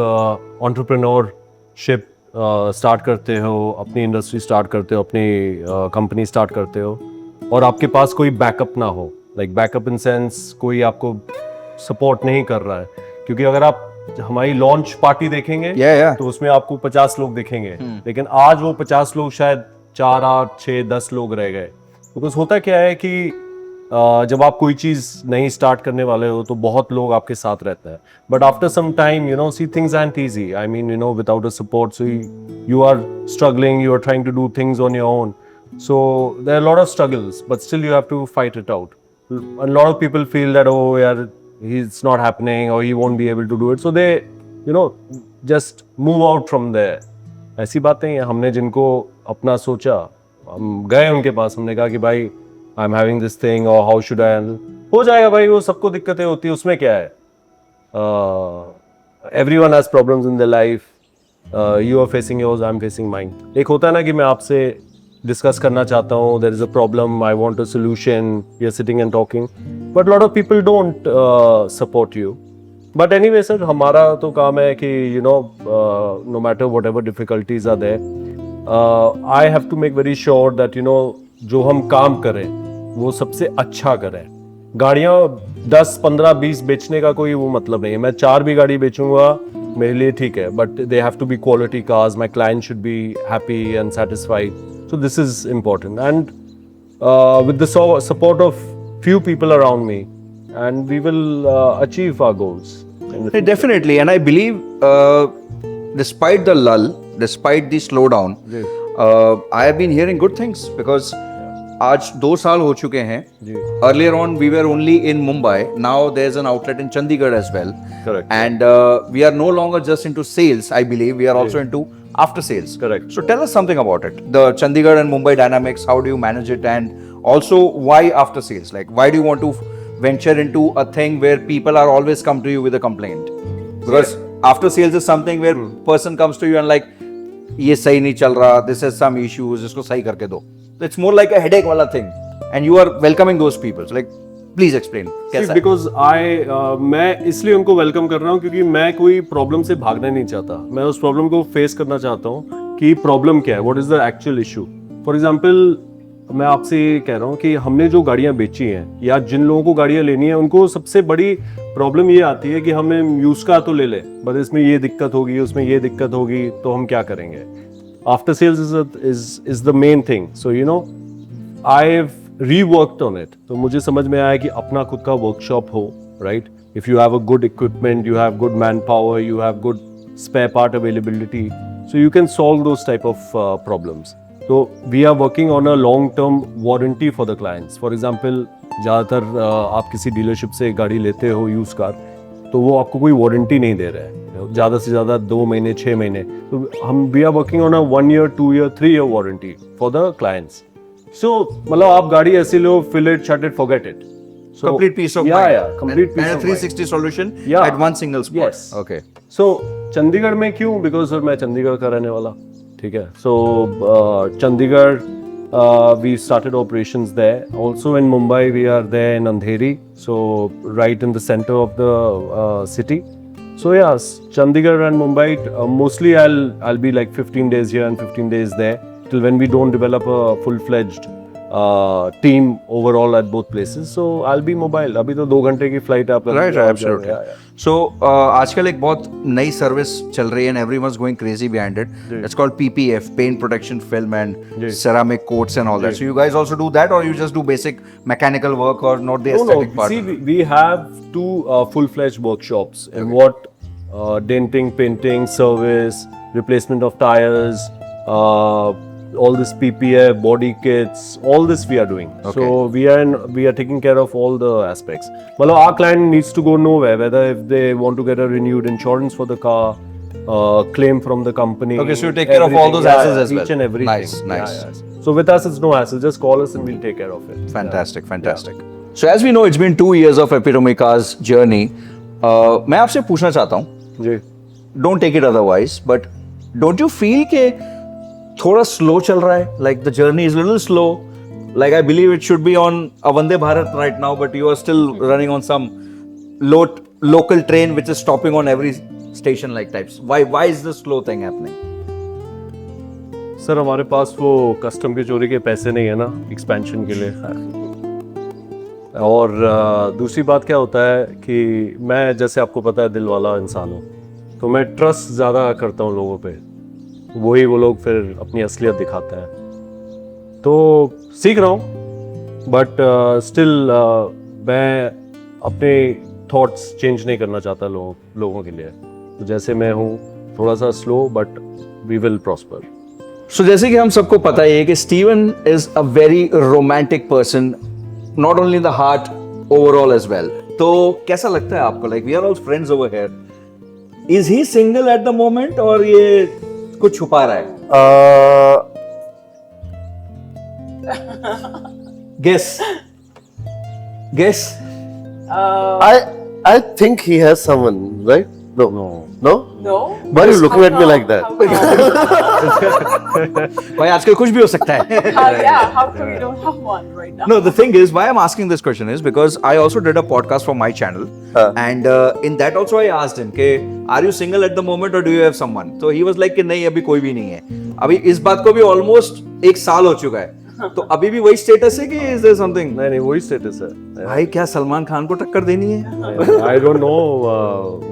एंटरप्रेन्योरशिप स्टार्ट करते हो, अपनी इंडस्ट्री स्टार्ट करते हो, अपनी कंपनी स्टार्ट करते हो और आपके पास कोई बैकअप ना हो, लाइक बैकअप इन सेंस कोई आपको सपोर्ट नहीं कर रहा है, क्योंकि अगर आप हमारी लॉन्च पार्टी देखेंगे Yeah. तो उसमें आपको 50 लोग दिखेंगे, लेकिन आज वो 50 लोग शायद 4, 8, 6, 10 लोग रह गए। बिकॉज होता क्या है कि जब आप कोई चीज नहीं स्टार्ट करने वाले हो तो बहुत लोग आपके साथ रहते हैं, but after some time you know see things and easy, I mean you know without a support, so you are struggling, you are trying to do things on your own, so there are a lot of struggles, but still you have to fight it out. A lot of people feel that, oh yeah, it's not happening or he won't be able to do it, so they you know just move out from there. ऐसी बातें हैं, हमने जिनको अपना सोचा, हम गए उनके पास, हमने कहा कि भाई I am having this thing और हाउ शुड आई हैंडल, हो जाएगा भाई, वो सबको दिक्कतें होती है, उसमें क्या है, everyone has problems in the life, you are facing yours, I am facing mine. एक होता है ना कि मैं आपसे डिस्कस करना चाहता हूँ, there is a problem, I want a solution, we are sitting and talking, but lot of people don't support you. But anyway sir, हमारा तो काम है कि you know no matter whatever difficulties are there, I have to make very sure that you know जो हम काम करें वो सबसे अच्छा करें। गाड़ियाँ 10, 15, 20 बेचने का कोई वो मतलब नहीं है, मैं 4 भी गाड़ी बेचूंगा मेरे लिए ठीक है, but they have to be quality cars, my client should be happy and satisfied, so this is important, and with the support of few people around me, and we will achieve our goals. Definitely, and I believe despite the lull, despite the slowdown, I have been hearing good things because आज 2 साल हो चुके हैं. Earlier on, we were only in Mumbai. Now there's an outlet in Chandigarh as well. Correct. And we are no longer just into sales. I believe we are also into after sales. Correct. So tell us something about it. The Chandigarh and Mumbai dynamics. How do you manage it? And also, why after sales? Like, why do you want to venture into a thing where people are always come to you with a complaint? Because after sales is something where person comes to you and like, ये सही नहीं चल रहा, this has some issues, इसको सही करके दो. So it's more like a headache वाला thing, and you are welcoming those people. So like, please explain. कैसा है? Because मैं इसलिए उनको वेलकम कर रहा हूँ क्योंकि मैं कोई प्रॉब्लम से भागना नहीं चाहता, मैं उस प्रॉब्लम को फेस करना चाहता हूँ कि प्रॉब्लम क्या है, what is the actual issue. For example, मैं आपसे कह रहा हूँ कि हमने जो गाड़ियाँ बेची हैं या जिन लोगों को गाड़ियाँ लेनी है उनको सबसे बड़ी प्रॉब्लम ये आती है कि हमें यूज कार तो ले ले, बट इसमें ये दिक्कत होगी, उसमें ये दिक्कत होगी, तो हम क्या करेंगे। After sales is the main thing, so you know I have reworked on it. तो मुझे समझ में आया कि अपना खुद का वर्कशॉप हो, right, if you have a good equipment, you have good man power, you have good spare part availability, so you can solve those type of problems. तो we are working on a long term warranty for the clients. For example, ज़्यादातर आप किसी dealership से गाड़ी लेते हो use car, तो वो आपको कोई वारंटी नहीं दे रहा है, ज़्यादा से ज़्यादा 2 महीने 6 महीने। तो हम we are working on a 1 year 2 year 3 year warranty for the clients. सो मतलब आप गाड़ी ऐसे लो, fill it, shut it, forget it. So, complete peace of yeah, mind. Yeah, complete and peace a of 360 solution Yeah. at one single spot. Yes. Okay. So, Chandigarh में क्यों? Because sir मैं चंडीगढ़ का रहने वाला, ठीक है। So, Chandigarh, we started operations there. Also in Mumbai, we are there in Andheri, so right in the center of the city. So yes, Chandigarh and Mumbai. Mostly, I'll be like 15 days here and 15 days there till when we don't develop a full-fledged team overall at both places. So I'll be mobile. अभी तो 2 घंटे की flight है। Right, absolutely. So आजकल एक बहुत नई service चल रही है and everyone's going crazy behind it. It's called PPF, paint protection film and ceramic coats and all that. So you guys also do that, or you just do basic mechanical work or not the aesthetic part? See, we have 2 full-fledged workshops in what denting, painting, service, replacement of tires, all this PPF, body kits, all this we are doing. Okay. So we are taking care of all the aspects. Well, our client needs to go nowhere, whether if they want to get a renewed insurance for the car, claim from the company. Okay, so you take care of all those hassles as well. Each and everything. Nice, nice. Yeah. So with us, it's no hassle. Just call us and we'll take care of it. Fantastic, fantastic. So as we know, it's been 2 years of Epitome Cars journey. मैं आपसे पूछना चाहता हूँ, जी। don't take it otherwise, but don't you feel कि थोड़ा slow चल रहा है? Like the journey is a little slow. Like I believe it should be on a Vande Bharat right now, but you are still running on some local train which is stopping on every station like types? Why is this slow thing happening? Sir हमारे पास वो custom की चोरी के पैसे नहीं है ना expansion के लिए। और दूसरी बात क्या होता है कि मैं जैसे आपको पता है दिल वाला इंसान हूँ, तो मैं ट्रस्ट ज़्यादा करता हूँ लोगों पे, वही वो लोग फिर अपनी असलियत दिखाते हैं। तो सीख रहा हूँ, बट स्टिल मैं अपने थॉट्स चेंज नहीं करना चाहता लोगों के लिए। तो जैसे मैं हूँ थोड़ा सा slow, but we will prosper. So जैसे कि हम सबको पता ही है कि Steven is a very romantic person, not only the heart, overall as well. तो कैसा लगता है आपको? Like we are all friends over here, is he single at the moment और ये कुछ छुपा रहा है? Guess I think he has someone, right? No. No. Why are you looking at me like that? भाई आजकल कुछ भी हो सकता है। Yeah, how come you don't have one right now? No, the thing is, why I'm asking this question is because I also did a podcast for my channel, and in that also I asked him, "के are you single at the moment or do you have someone?" So he was like, "कि नहीं अभी कोई भी नहीं है." अभी इस बात को भी almost 1 साल हो चुका है, तो अभी भी वही स्टेटस है कि is there something? नहीं वही स्टेटस है। भाई क्या सलमान खान को टक्कर देनी है? I don't know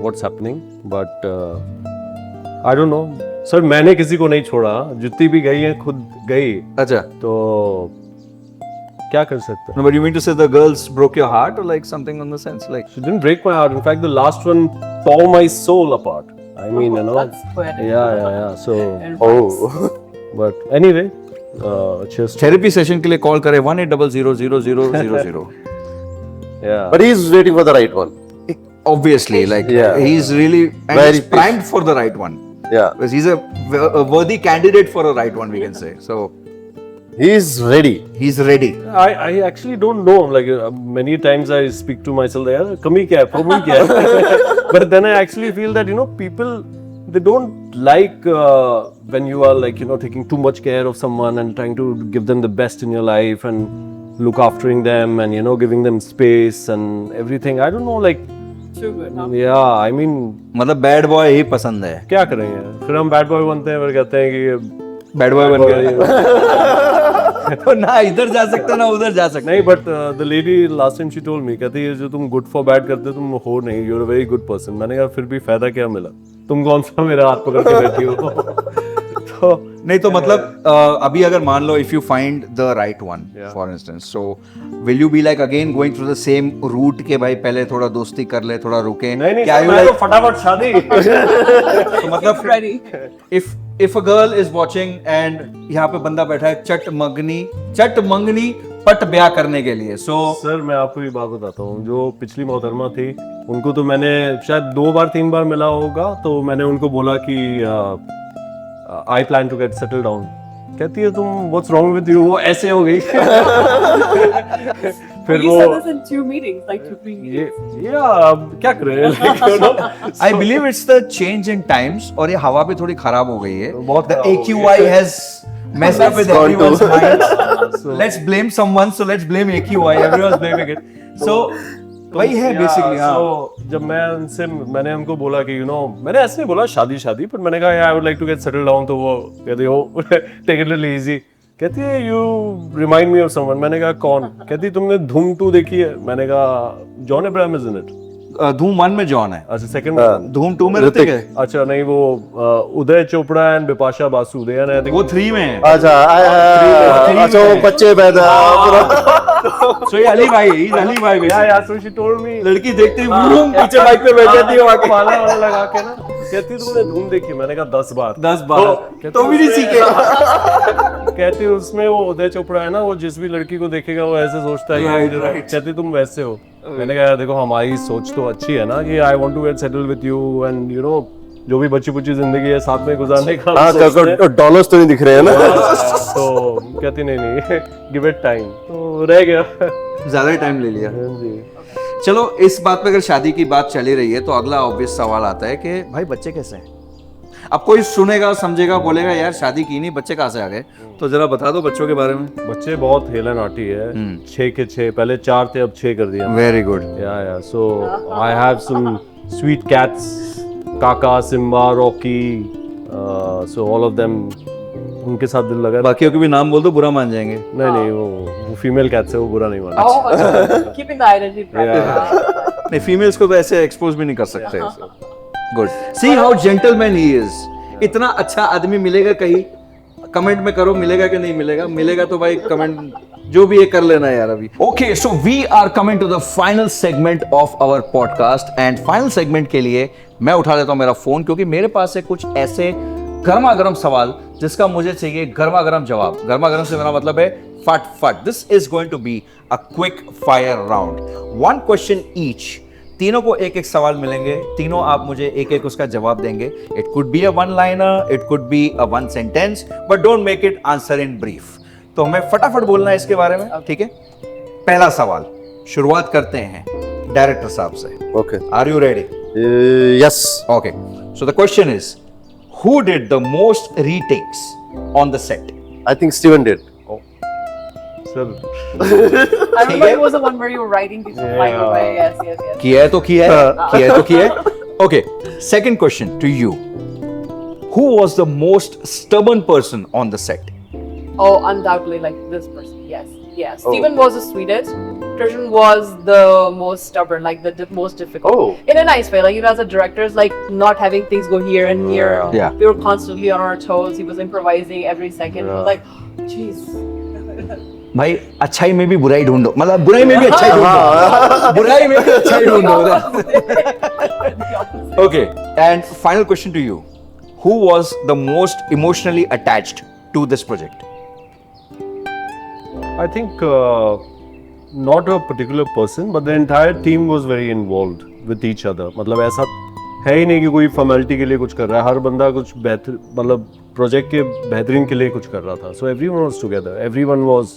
what's happening, but I don't know. Sir मैंने किसी को नहीं छोड़ा, जितनी भी गई हैं खुद गई, अच्छा, तो क्या कर सकते हैं? no, but you mean to say the girls broke your heart or like something on the sense like? She didn't break my heart. In fact, the last one tore my soul apart. I mean, you know. That's poetic. Yeah. So, And but anyway, just therapy session के लिए call करें 1800000000। yeah. But he's waiting for the right one. Obviously, like Yeah. he's really and Very he's primed for the right one. Yeah, Because he's a worthy candidate for a right one, we can say. So he's ready. he's ready. I actually don't know. Like many times I speak to myself, यार कमी क्या है, problem क्या है? But then I actually feel that people they don't like when you are like taking too much care of someone and trying to give them the best in your life and look aftering them and giving them space and everything. I don't know, like too good, huh? yeah, I mean मतलब bad boy ही पसंद है। क्या करेंगे, फिर हम bad boy बनते हैं, फिर कहते हैं कि बैड बॉय बन गए तो ना इधर जा सकते ना उधर जा सकते। नहीं, but the lady last time she told me, कहती है जो तुम गुड फॉर बैड करते हो तुम हो नहीं, you are a very good person. मैंने कहा फिर भी फायदा क्या मिला, तुम कौन सा मेरा हाथ पकड़ के बैठी हो? तो नहीं तो मतलब अभी अगर मान लो if you find the right one for instance, so will you be like again going through the same route के भाई पहले थोड़ा दोस्ती कर ले, थोड़ा रुके? नहीं क्या सर, you मैं तो like फटाफट शादी। तो मतलब Ready. if a girl is watching and यहाँ पे बंदा बैठा है चट मंगनी पट ब्याह करने के लिए, सो सर मैं आपको एक बात बताता हूँ, जो पिछली मोहतरमा थी उनको तो मैंने शायद 2-3 बार मिला होगा, तो मैंने उनको बोला कि I plan to get settle down. कहती है तुम व्हाट्स रॉन्ग विद यू, वो ऐसे हो गई। फिर You वो said this in 2 meetings, like 2-3 meetings. ये अब क्या करें? I believe it's the change in times, और ये हवा भी थोड़ी खराब हो गई है। बहुत The खराब हो AQI has messed up with Gone everyone's to- minds. Let's blame someone, so let's blame AQI. Everyone's blaming it. So वही है basically। हाँ। So, जब मैंने उनको बोला कि मैंने ऐसे नहीं बोला शादी, पर मैंने कहा I would like to get settle down, तो वो कहती हो टेक इट लिटिल इजी। कहती है you remind me of someone. मैंने कहा कौन? कहती तुमने धूम 2 देखी है? मैंने कहा John Abraham is in it. धूम 1 में जॉन है, अच्छा सेकंड धूम 2 में ऋतिक है, अच्छा नहीं वो Uday Chopra and Bipasha Basu they are वो 3 में है। अच्छा वो बच्चे पैदा So ये अली भाई, he's अली भाई basically। यार सो शी टोल्ड मी, लड़की देखते ही बूम पीछे बाइक पे बैठ जाती है आके। माला वाला लगा के ना, कहती तुमने धूम देखी? मैंने कहा 10 बार। 10 बार तो भी नहीं सीखे। कहती उसमें वो उदय चोपड़ा है ना, वो जिस भी लड़की को देखेगा वो ऐसे सोचता है Right, कि right. कहती तुम वैसे हो। मैंने कहा देखो हमारी सोच तो अच्छी है ना कि I want to get settle with you and जो भी बच्ची जिंदगी है साथ में गुजारने का हम सोचते हैं। डॉलर्स तो नहीं दिख रहे हैं ना। तो कहती नहीं गिव इट टाइम, तो रह गया। ज्यादा ही टाइम ले लिया। जी चलो इस बात पे अगर शादी की बात चली रही है तो अगला ऑब्वियस सवाल आता है कि भाई बच्चे कैसे हैं? अब कोई सुनेगा समझेगा बोलेगा यार शादी की नहीं बच्चे कहाँ से आ गए, तो जरा बता दो बच्चों के बारे में। बच्चे बहुत हेलन आटी है, 6 के 6, पहले 4 थे अब 6 कर दिया। Very good. या so I have some sweet cats Kaka, Simba, Rocky, so all of them, उनके साथ दिल लगा। बाकियों के भी नाम बोल दो, बुरा मान जाएंगे। नहीं, वो फीमेल कैट्स है, वो बुरा नहीं माना। Oh, keeping the identity private. नहीं, फीमेल्स को तो ऐसे एक्सपोज भी नहीं कर सकते। Good, see how gentleman he is. इतना अच्छा आदमी मिलेगा कहीं? कमेंट में करो, मिलेगा कि नहीं मिलेगा। मिलेगा तो भाई कमेंट जो भी ये कर लेना यार अभी। Okay, so we are coming to the final segment of our podcast, and final segment के लिए मैं उठा लेता हूं मेरा फोन, क्योंकि मेरे पास है कुछ ऐसे गर्मा गर्म सवाल जिसका मुझे चाहिए गर्मा गर्म जवाब। गर्मा गर्म से मेरा मतलब है फट फट। This is going to be a quick fire round, 1 question each. तीनों को एक एक सवाल मिलेंगे, तीनों आप मुझे एक एक उसका जवाब देंगे। It could be a 1 liner, it could be a 1 sentence, but don't make it answer in brief. तो हमें फटाफट बोलना है इसके बारे में, ठीक है? पहला सवाल, शुरुआत करते हैं डायरेक्टर साहब से। Okay. Are you ready? Yes. Okay. So the question is, who did the most retakes on the set? I think Steven did. Sir I remember it was the one where you were writing things flying Yeah. away. Yes, yes, yes. किया है तो किया है, किया है तो किया है। Okay. Second question to you. Who was the most stubborn person on the set? Oh, undoubtedly, like this person. Yes, yes. Steven was the sweetest. Trishan was the most stubborn, like the most difficult. Oh. In a nice way, like as a director, it's like not having things go here and here. Yeah. We were constantly on our toes. He was improvising every second. It was like, jeez. भाई अच्छाई में भी बुराई ढूंढो, मतलब बुराई में भी अच्छाई ढूंढो, बुराई में भी अच्छाई ढूंढो। Okay. And final question to you. Who was the most emotionally attached to this project? I think not a particular person, but the entire team was very involved with each other. मतलब ऐसा है ही नहीं कि कोई formality के लिए कुछ कर रहा है, हर बंदा कुछ बेहतर, मतलब प्रोजेक्ट के बेहतरीन के लिए कुछ कर रहा था। So everyone was together, everyone was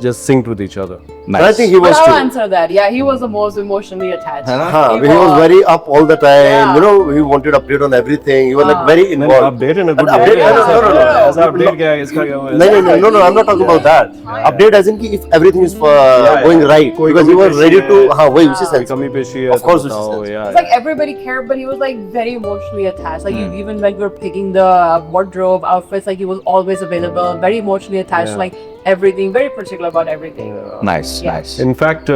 just synced with each other. But I think he But was I'll too. answer that. Yeah, he was the most emotionally attached. है ना? He was very up all the time. Yeah. You know, he wanted update on everything. He was like very नहीं, involved. update in a good Update- way। no, no, no, no. ऐसा update क्या है, इसका क्या हुआ? No, I'm not talking about that. Update as in कि if everything is going right, कोई because he कमी was पेशी ready to. है, हाँ, वही उसी कोई sense. कमी पेशी है Of course, तो उसी बताओ, sense. yeah, It's like everybody cared, but he was like very emotionally attached. Like even when we were picking the wardrobe outfits, like he was always available, very emotionally attached. Yeah. Like everything, very particular about everything. Nice, Yeah. nice. In fact,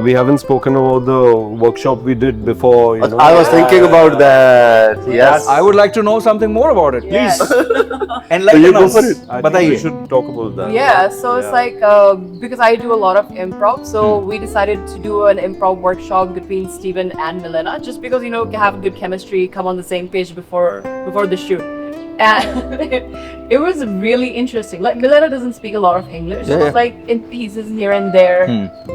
we haven't spoken about the workshop we did before. You know, I was thinking about that. Yes. I would like to know something more about it, please. Yes. Enlighten you go us. for it. I think we बताइए। should talk about that. Yeah, so it's like because I do a lot of improv, so we decided to do an improv workshop between Steven and Milena, just because have good chemistry, come on the same page before the shoot. And it was really interesting. Like Milena doesn't speak a lot of English, so Yeah, it's like in pieces here and there.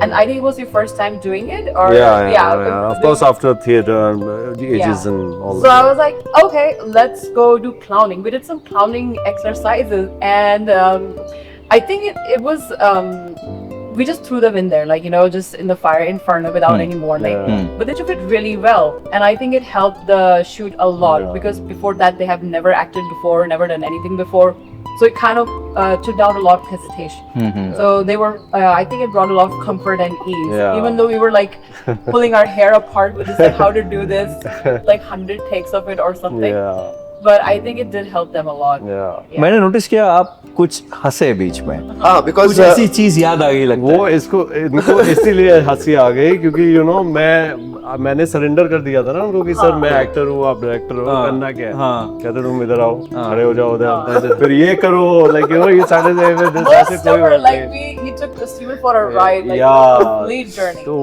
And I think it was your first time doing it, or Yeah. Of course, after theater, the ages Yeah. and all So that. I was like, okay, let's go do clowning. We did some clowning exercises, and I think it was we just threw them in there, like just in the fire inferno without any warning. Yeah. But they took it really well, and I think it helped the shoot a lot because before that they have never acted before, never done anything before. So it kind of took down a lot of hesitation. So they were, I think it brought a lot of comfort and ease. Yeah. Even though we were like pulling our hair apart with this, like how to do this, like 100 takes of it or something. Yeah. But I think it did help them a lot. Yeah. Yeah. मैंने notice किया आप कुछ हंसे बीच में, हाँ, because कुछ ऐसी चीज याद आ गई लगता है। वो इनको इसीलिए हंसी आ गई क्योंकि मैंने सरेंडर कर दिया था ना उनको कि सर मैं एक्टर हूँ, आप डायरेक्टर हो, करना क्या है? कहते तुम इधर आओ, खड़े हो जाओ उधर, फिर ये करो, like ये सारे Most ऐसे कोई stubborn, बात like नहीं। he took the Steven for a ride, like Yeah. the complete journey. तो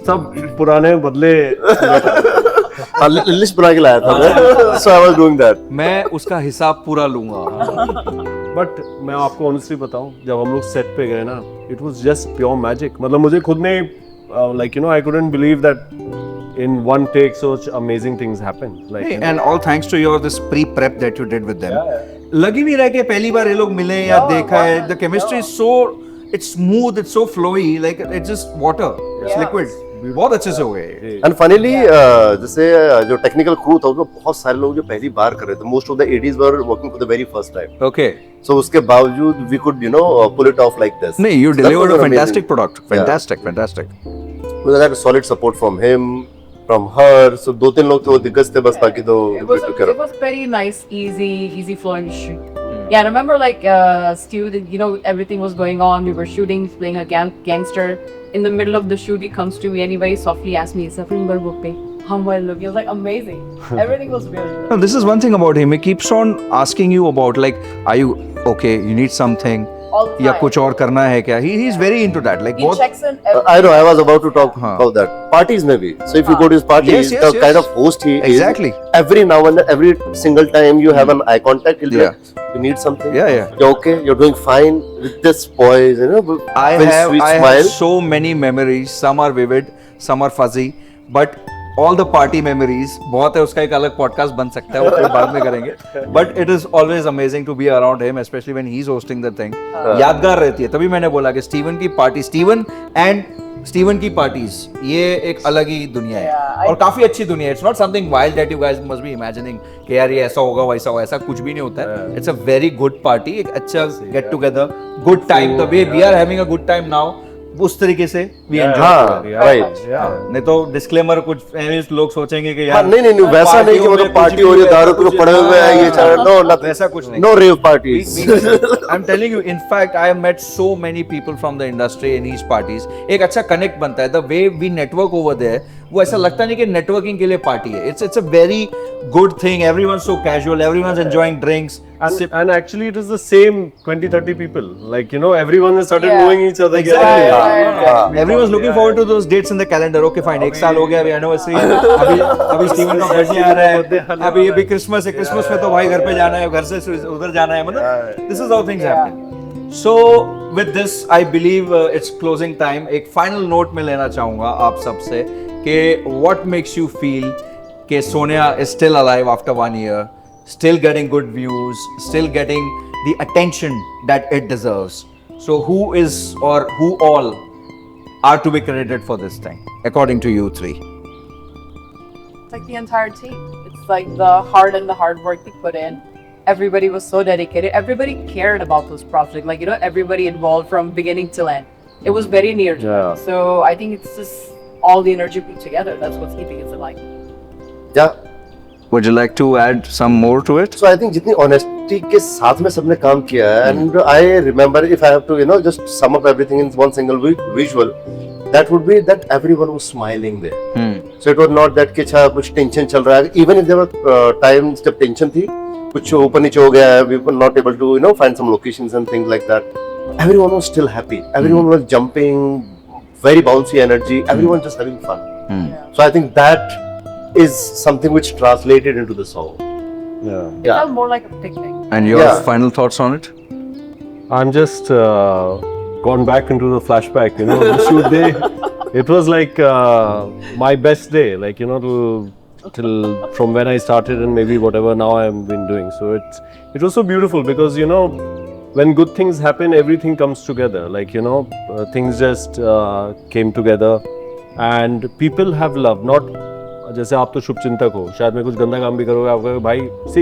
सब पुराने बदले लिस्ट बना के लाया था मैं. So I was doing that. मैं उसका हिसाब पूरा लूंगा। बट मैं आपको ऑनेस्टली बताऊं, जब हम लोग सेट पे गए ना, it was just pure magic. मतलब मुझे खुद ने I couldn't believe that in one take such amazing things happen. Like, you know, And all thanks to your this pre-prep that you did with them. लगी भी रह के पहली बार ये लोग मिले या देखा है, the chemistry is so, it's smooth, it's so flowy, like it's just water, it's liquid. बहुत अच्छे से हो गए। And funnily, जैसे जो टेक्निकल क्रू था उसमें बहुत सारे लोग जो पहली बार कर रहे थे. Most of the ADs were working for the very first time. Okay. So उसके बावजूद we could pull it off like this. नहीं, you So that delivered was a amazing. fantastic product. Fantastic. We had solid support from him. from her. So 2-3 लोग तो वो दिग्गज थे बस, बाकी तो we took care It of. was very nice, easy flowing shoot. Yeah, and I remember like Stu, you know, everything was going on. We were shooting, playing a gangster. In the middle of the shoot, he comes to me and he very softly asked me, "Is everything okay? How am I looking?" I was like, "Amazing." Everything was really good. No, this is one thing about him. He keeps on asking you about like, are you okay? You need something? All the या time. कुछ और करना है क्या? He's very into that. Like He बहुत checks in everything. I know, I was about to talk हाँ. about that. Parties maybe. So if you go to his parties, Yes, the yes. kind of host he Exactly. is, every now and then, every single time you have an eye contact, he'll be Yeah. like, you need something? Yeah, yeah. You're okay? You're doing fine with this boys, you know? I very have sweet I smile. have so many memories. Some are vivid, some are fuzzy, but all the party memories. बहुत है, उसका एक अलग podcast बन सकता है, वो फिर बाद में करेंगे. But it is always amazing to be around him, especially when he's hosting the thing. यादगार रहती है. तभी मैंने बोला कि स्टीवन की पार्टी, स्टीवन की पार्टीज, ये एक अलग ही दुनिया है. Yeah, और काफी अच्छी दुनिया है. It's not something wild that you guys must be imagining कि यार ये ऐसा होगा वैसा होगा, ऐसा कुछ भी नहीं होता है. It's a very good party, एक अच्छा get together, good time. The way we are having a good time now, उस तरीके से we enjoy. हाँ, right. नहीं तो डिस्क्लेमर कुछ feminist लोग सोचेंगे कि हाँ, यार नहीं, वैसा नहीं कि मतलब पार्टी हो रही है, दारू पीरो पड़े हुए हैं, ये चल रहा है. No, वैसा कुछ नहीं. no rave parties. I'm telling you, in fact, I have met so many people from the industry in these parties. एक अच्छा connect बनता है. The way we network over there, वो ऐसा लगता नहीं कि networking के लिए पार्टी है. It's a very good thing. Everyone's so casual. Everyone's enjoying drinks. And actually it is the same 20-30 people, like, you know, everyone has started Yeah. knowing each other. Exactly. Yeah. Everyone's looking forward to those dates in the calendar. Okay, fine. एक साल हो गया अभी anniversary. अभी Steven का birthday आ रहा है. अभी अभी क्रिसमस है. क्रिसमस में तो भाई घर पे जाना है, घर से उधर जाना है. मतलब this is how things happen. So with this, I believe it's closing time. एक final note में लेना चाहूँगा आप सबसे कि what makes you feel कि Sonia is still alive after 1 year, still getting good views, still getting the attention that it deserves. So who is or who all are to be credited for this thing, according to you three? It's like the entire team. It's like the heart and the hard work they put in. Everybody was so dedicated. Everybody cared about this project. Like, you know, everybody involved from beginning till end. It was very near to Yeah. me. So I think it's just all the energy put together. That's what's keeping it alive. Yeah. Would you like to add some more to it? So I think जितनी honesty के साथ में सबने काम किया है, and I remember if I have to, you know, just sum up everything in one single visual, that would be that everyone was smiling there. So it was not that कि अच्छा कुछ tension चल रहा है. Even if there were times जब tension थी, कुछ ऊपर नीचे हो गया है, we were not able to, you know, find some locations and things like that. Everyone was still happy. Everyone was jumping, very bouncy energy. Everyone just having fun. So I think that is something which translated into the song. Yeah. It Yeah. felt more like a picnic. And your Yeah. final thoughts on it? I'm just gone back into the flashback, you know, the shoot day. It was like my best day, like, you know, till from when I started and maybe whatever now I've been doing. So it was so beautiful because, you know, when good things happen, everything comes together. Like, you know, things just came together and people have love. Not जैसे आप तो शुभ चिंतक हो, शायद मैं कुछ गंदा काम भी करोगे, आप कहोगे भाई सी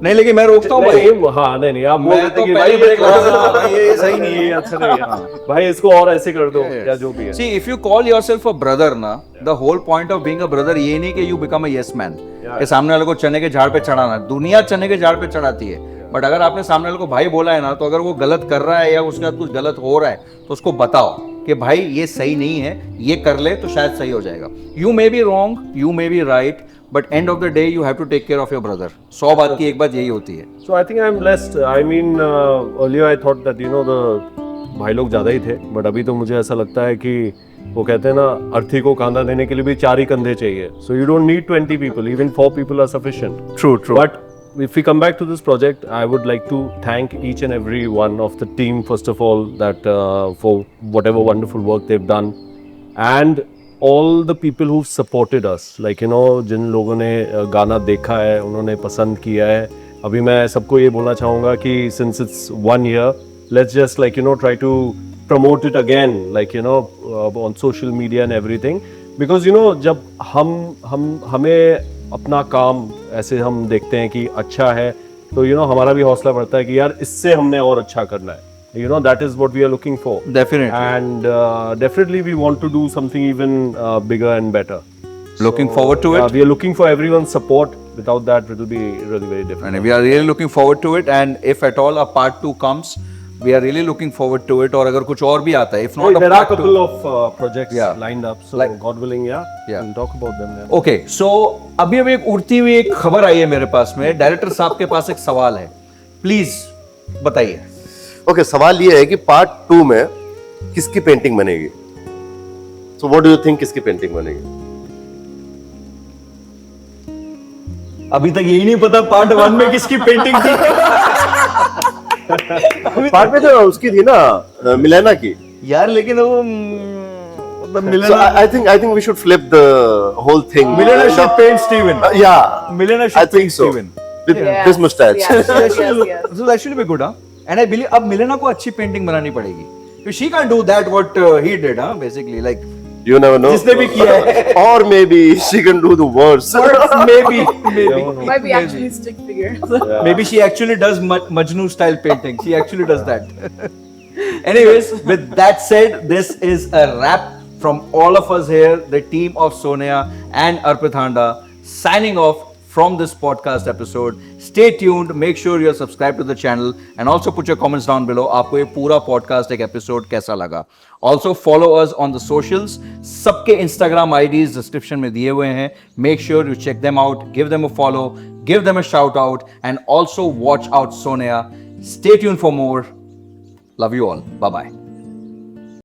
नहीं, लेकिन मैं रोकता हूँ भाई. हाँ नहीं आप मैं बोलते तो कि पहले भाई break लगा था, भाई ये सही नहीं है. ये अच्छा नहीं है भाई, इसको और ऐसे कर दो या जो भी है. See, if you call yourself a brother ना, the whole point of being a brother ये नहीं कि you become a yes man. कि सामने वाले को चने के झाड़ पे चढ़ाना. दुनिया चने के झाड़ पे चढ़ाती है. बट अगर आपने सामने वाले को भाई बोला है ना, तो अगर वो गलत कर रहा है या उसके साथ कुछ गलत हो रहा है, तो उसको बताओ कि भाई ये सही नहीं है, ये कर ले तो शायद सही हो जाएगा. You may be wrong, you may be right, but end of the day you have to take care of your brother. 100 बात की एक बात यही होती है. So I think I'm blessed. I mean, earlier I thought that, you know, the भाई लोग ज़्यादा ही थे, but अभी तो मुझे ऐसा लगता है कि वो कहते हैं ना, अर्थी को कांधा देने के लिए भी 4 ही कंधे चाहिए. So you don't need 20 people, even 4 people are sufficient. True. But if we come back to this project, I would like to thank each and every one of the team, first of all, that for whatever wonderful work they've done, and all the people who've supported us. Like, you know, जिन लोगों ने गाना देखा है, उन्होंने पसंद किया है. अभी मैं सबको ये बोलना चाहूँगा कि since it's 1 year, let's just, like, you know, try to promote it again, like, you know, on social media and everything. Because, you know, जब हमें अपना काम ऐसे हम देखते हैं कि अच्छा है, तो, you know, हमारा भी हौसला बढ़ता है कि यार इससे हमने और अच्छा करना है. You know, that is what we are looking for. Definitely. And definitely we want to do something even bigger and better. Looking forward to it. We are looking for everyone's support. Without that, it will be really very difficult. And we are really looking forward to it. And if at all a part 2 comes, we are really looking forward to it. और अगर कुछ और भी आता है, if not a There are a part 2. couple of projects Yeah. lined up. So Like- God willing, yeah, Yeah. we'll talk about them then. Okay so अभी एक उड़ती हुई एक खबर आई है मेरे पास में. डायरेक्टर साहब के पास एक सवाल है, प्लीज बताइए. ओके सवाल ये है कि पार्ट 2 में किसकी पेंटिंग बनेगी? So what do you think किसकी पेंटिंग बनेगी? अभी तक यही नहीं पता पार्ट 1 में किसकी पेंटिंग थी. पार्ट में तो उसकी थी ना, मिलेना की. यार लेकिन वो मतलब So मिलेना I think we should flip the whole thing. मिलेना should paint Steven. Yeah, मिलेना I should think paint so. Steven. With Yes, this mustache. yes. This will actually be good, huh? And I believe अब मिलेना को अच्छी painting बनानी पड़ेगी. Because she can't do that what he did, huh? Basically, like You never know. जिसने भी किया है. Or maybe she can do the worst. maybe. Might be actually stick figure. Maybe she actually does Majnu style painting. She actually does that. Anyways, with that said, this is a wrap from all of us here, the team of Sonia and Arpit Handa, signing off from this podcast episode. Stay tuned. Make sure you're subscribed to the channel and also put your comments down below. आपको ये पूरा podcast एक episode कैसा लगा? Also follow us on the socials. सबके Instagram IDs description में दिए हुए हैं. Make sure you check them out. Give them a follow. Give them a shout out. And also watch out Sonia. Stay tuned for more. Love you all. Bye bye.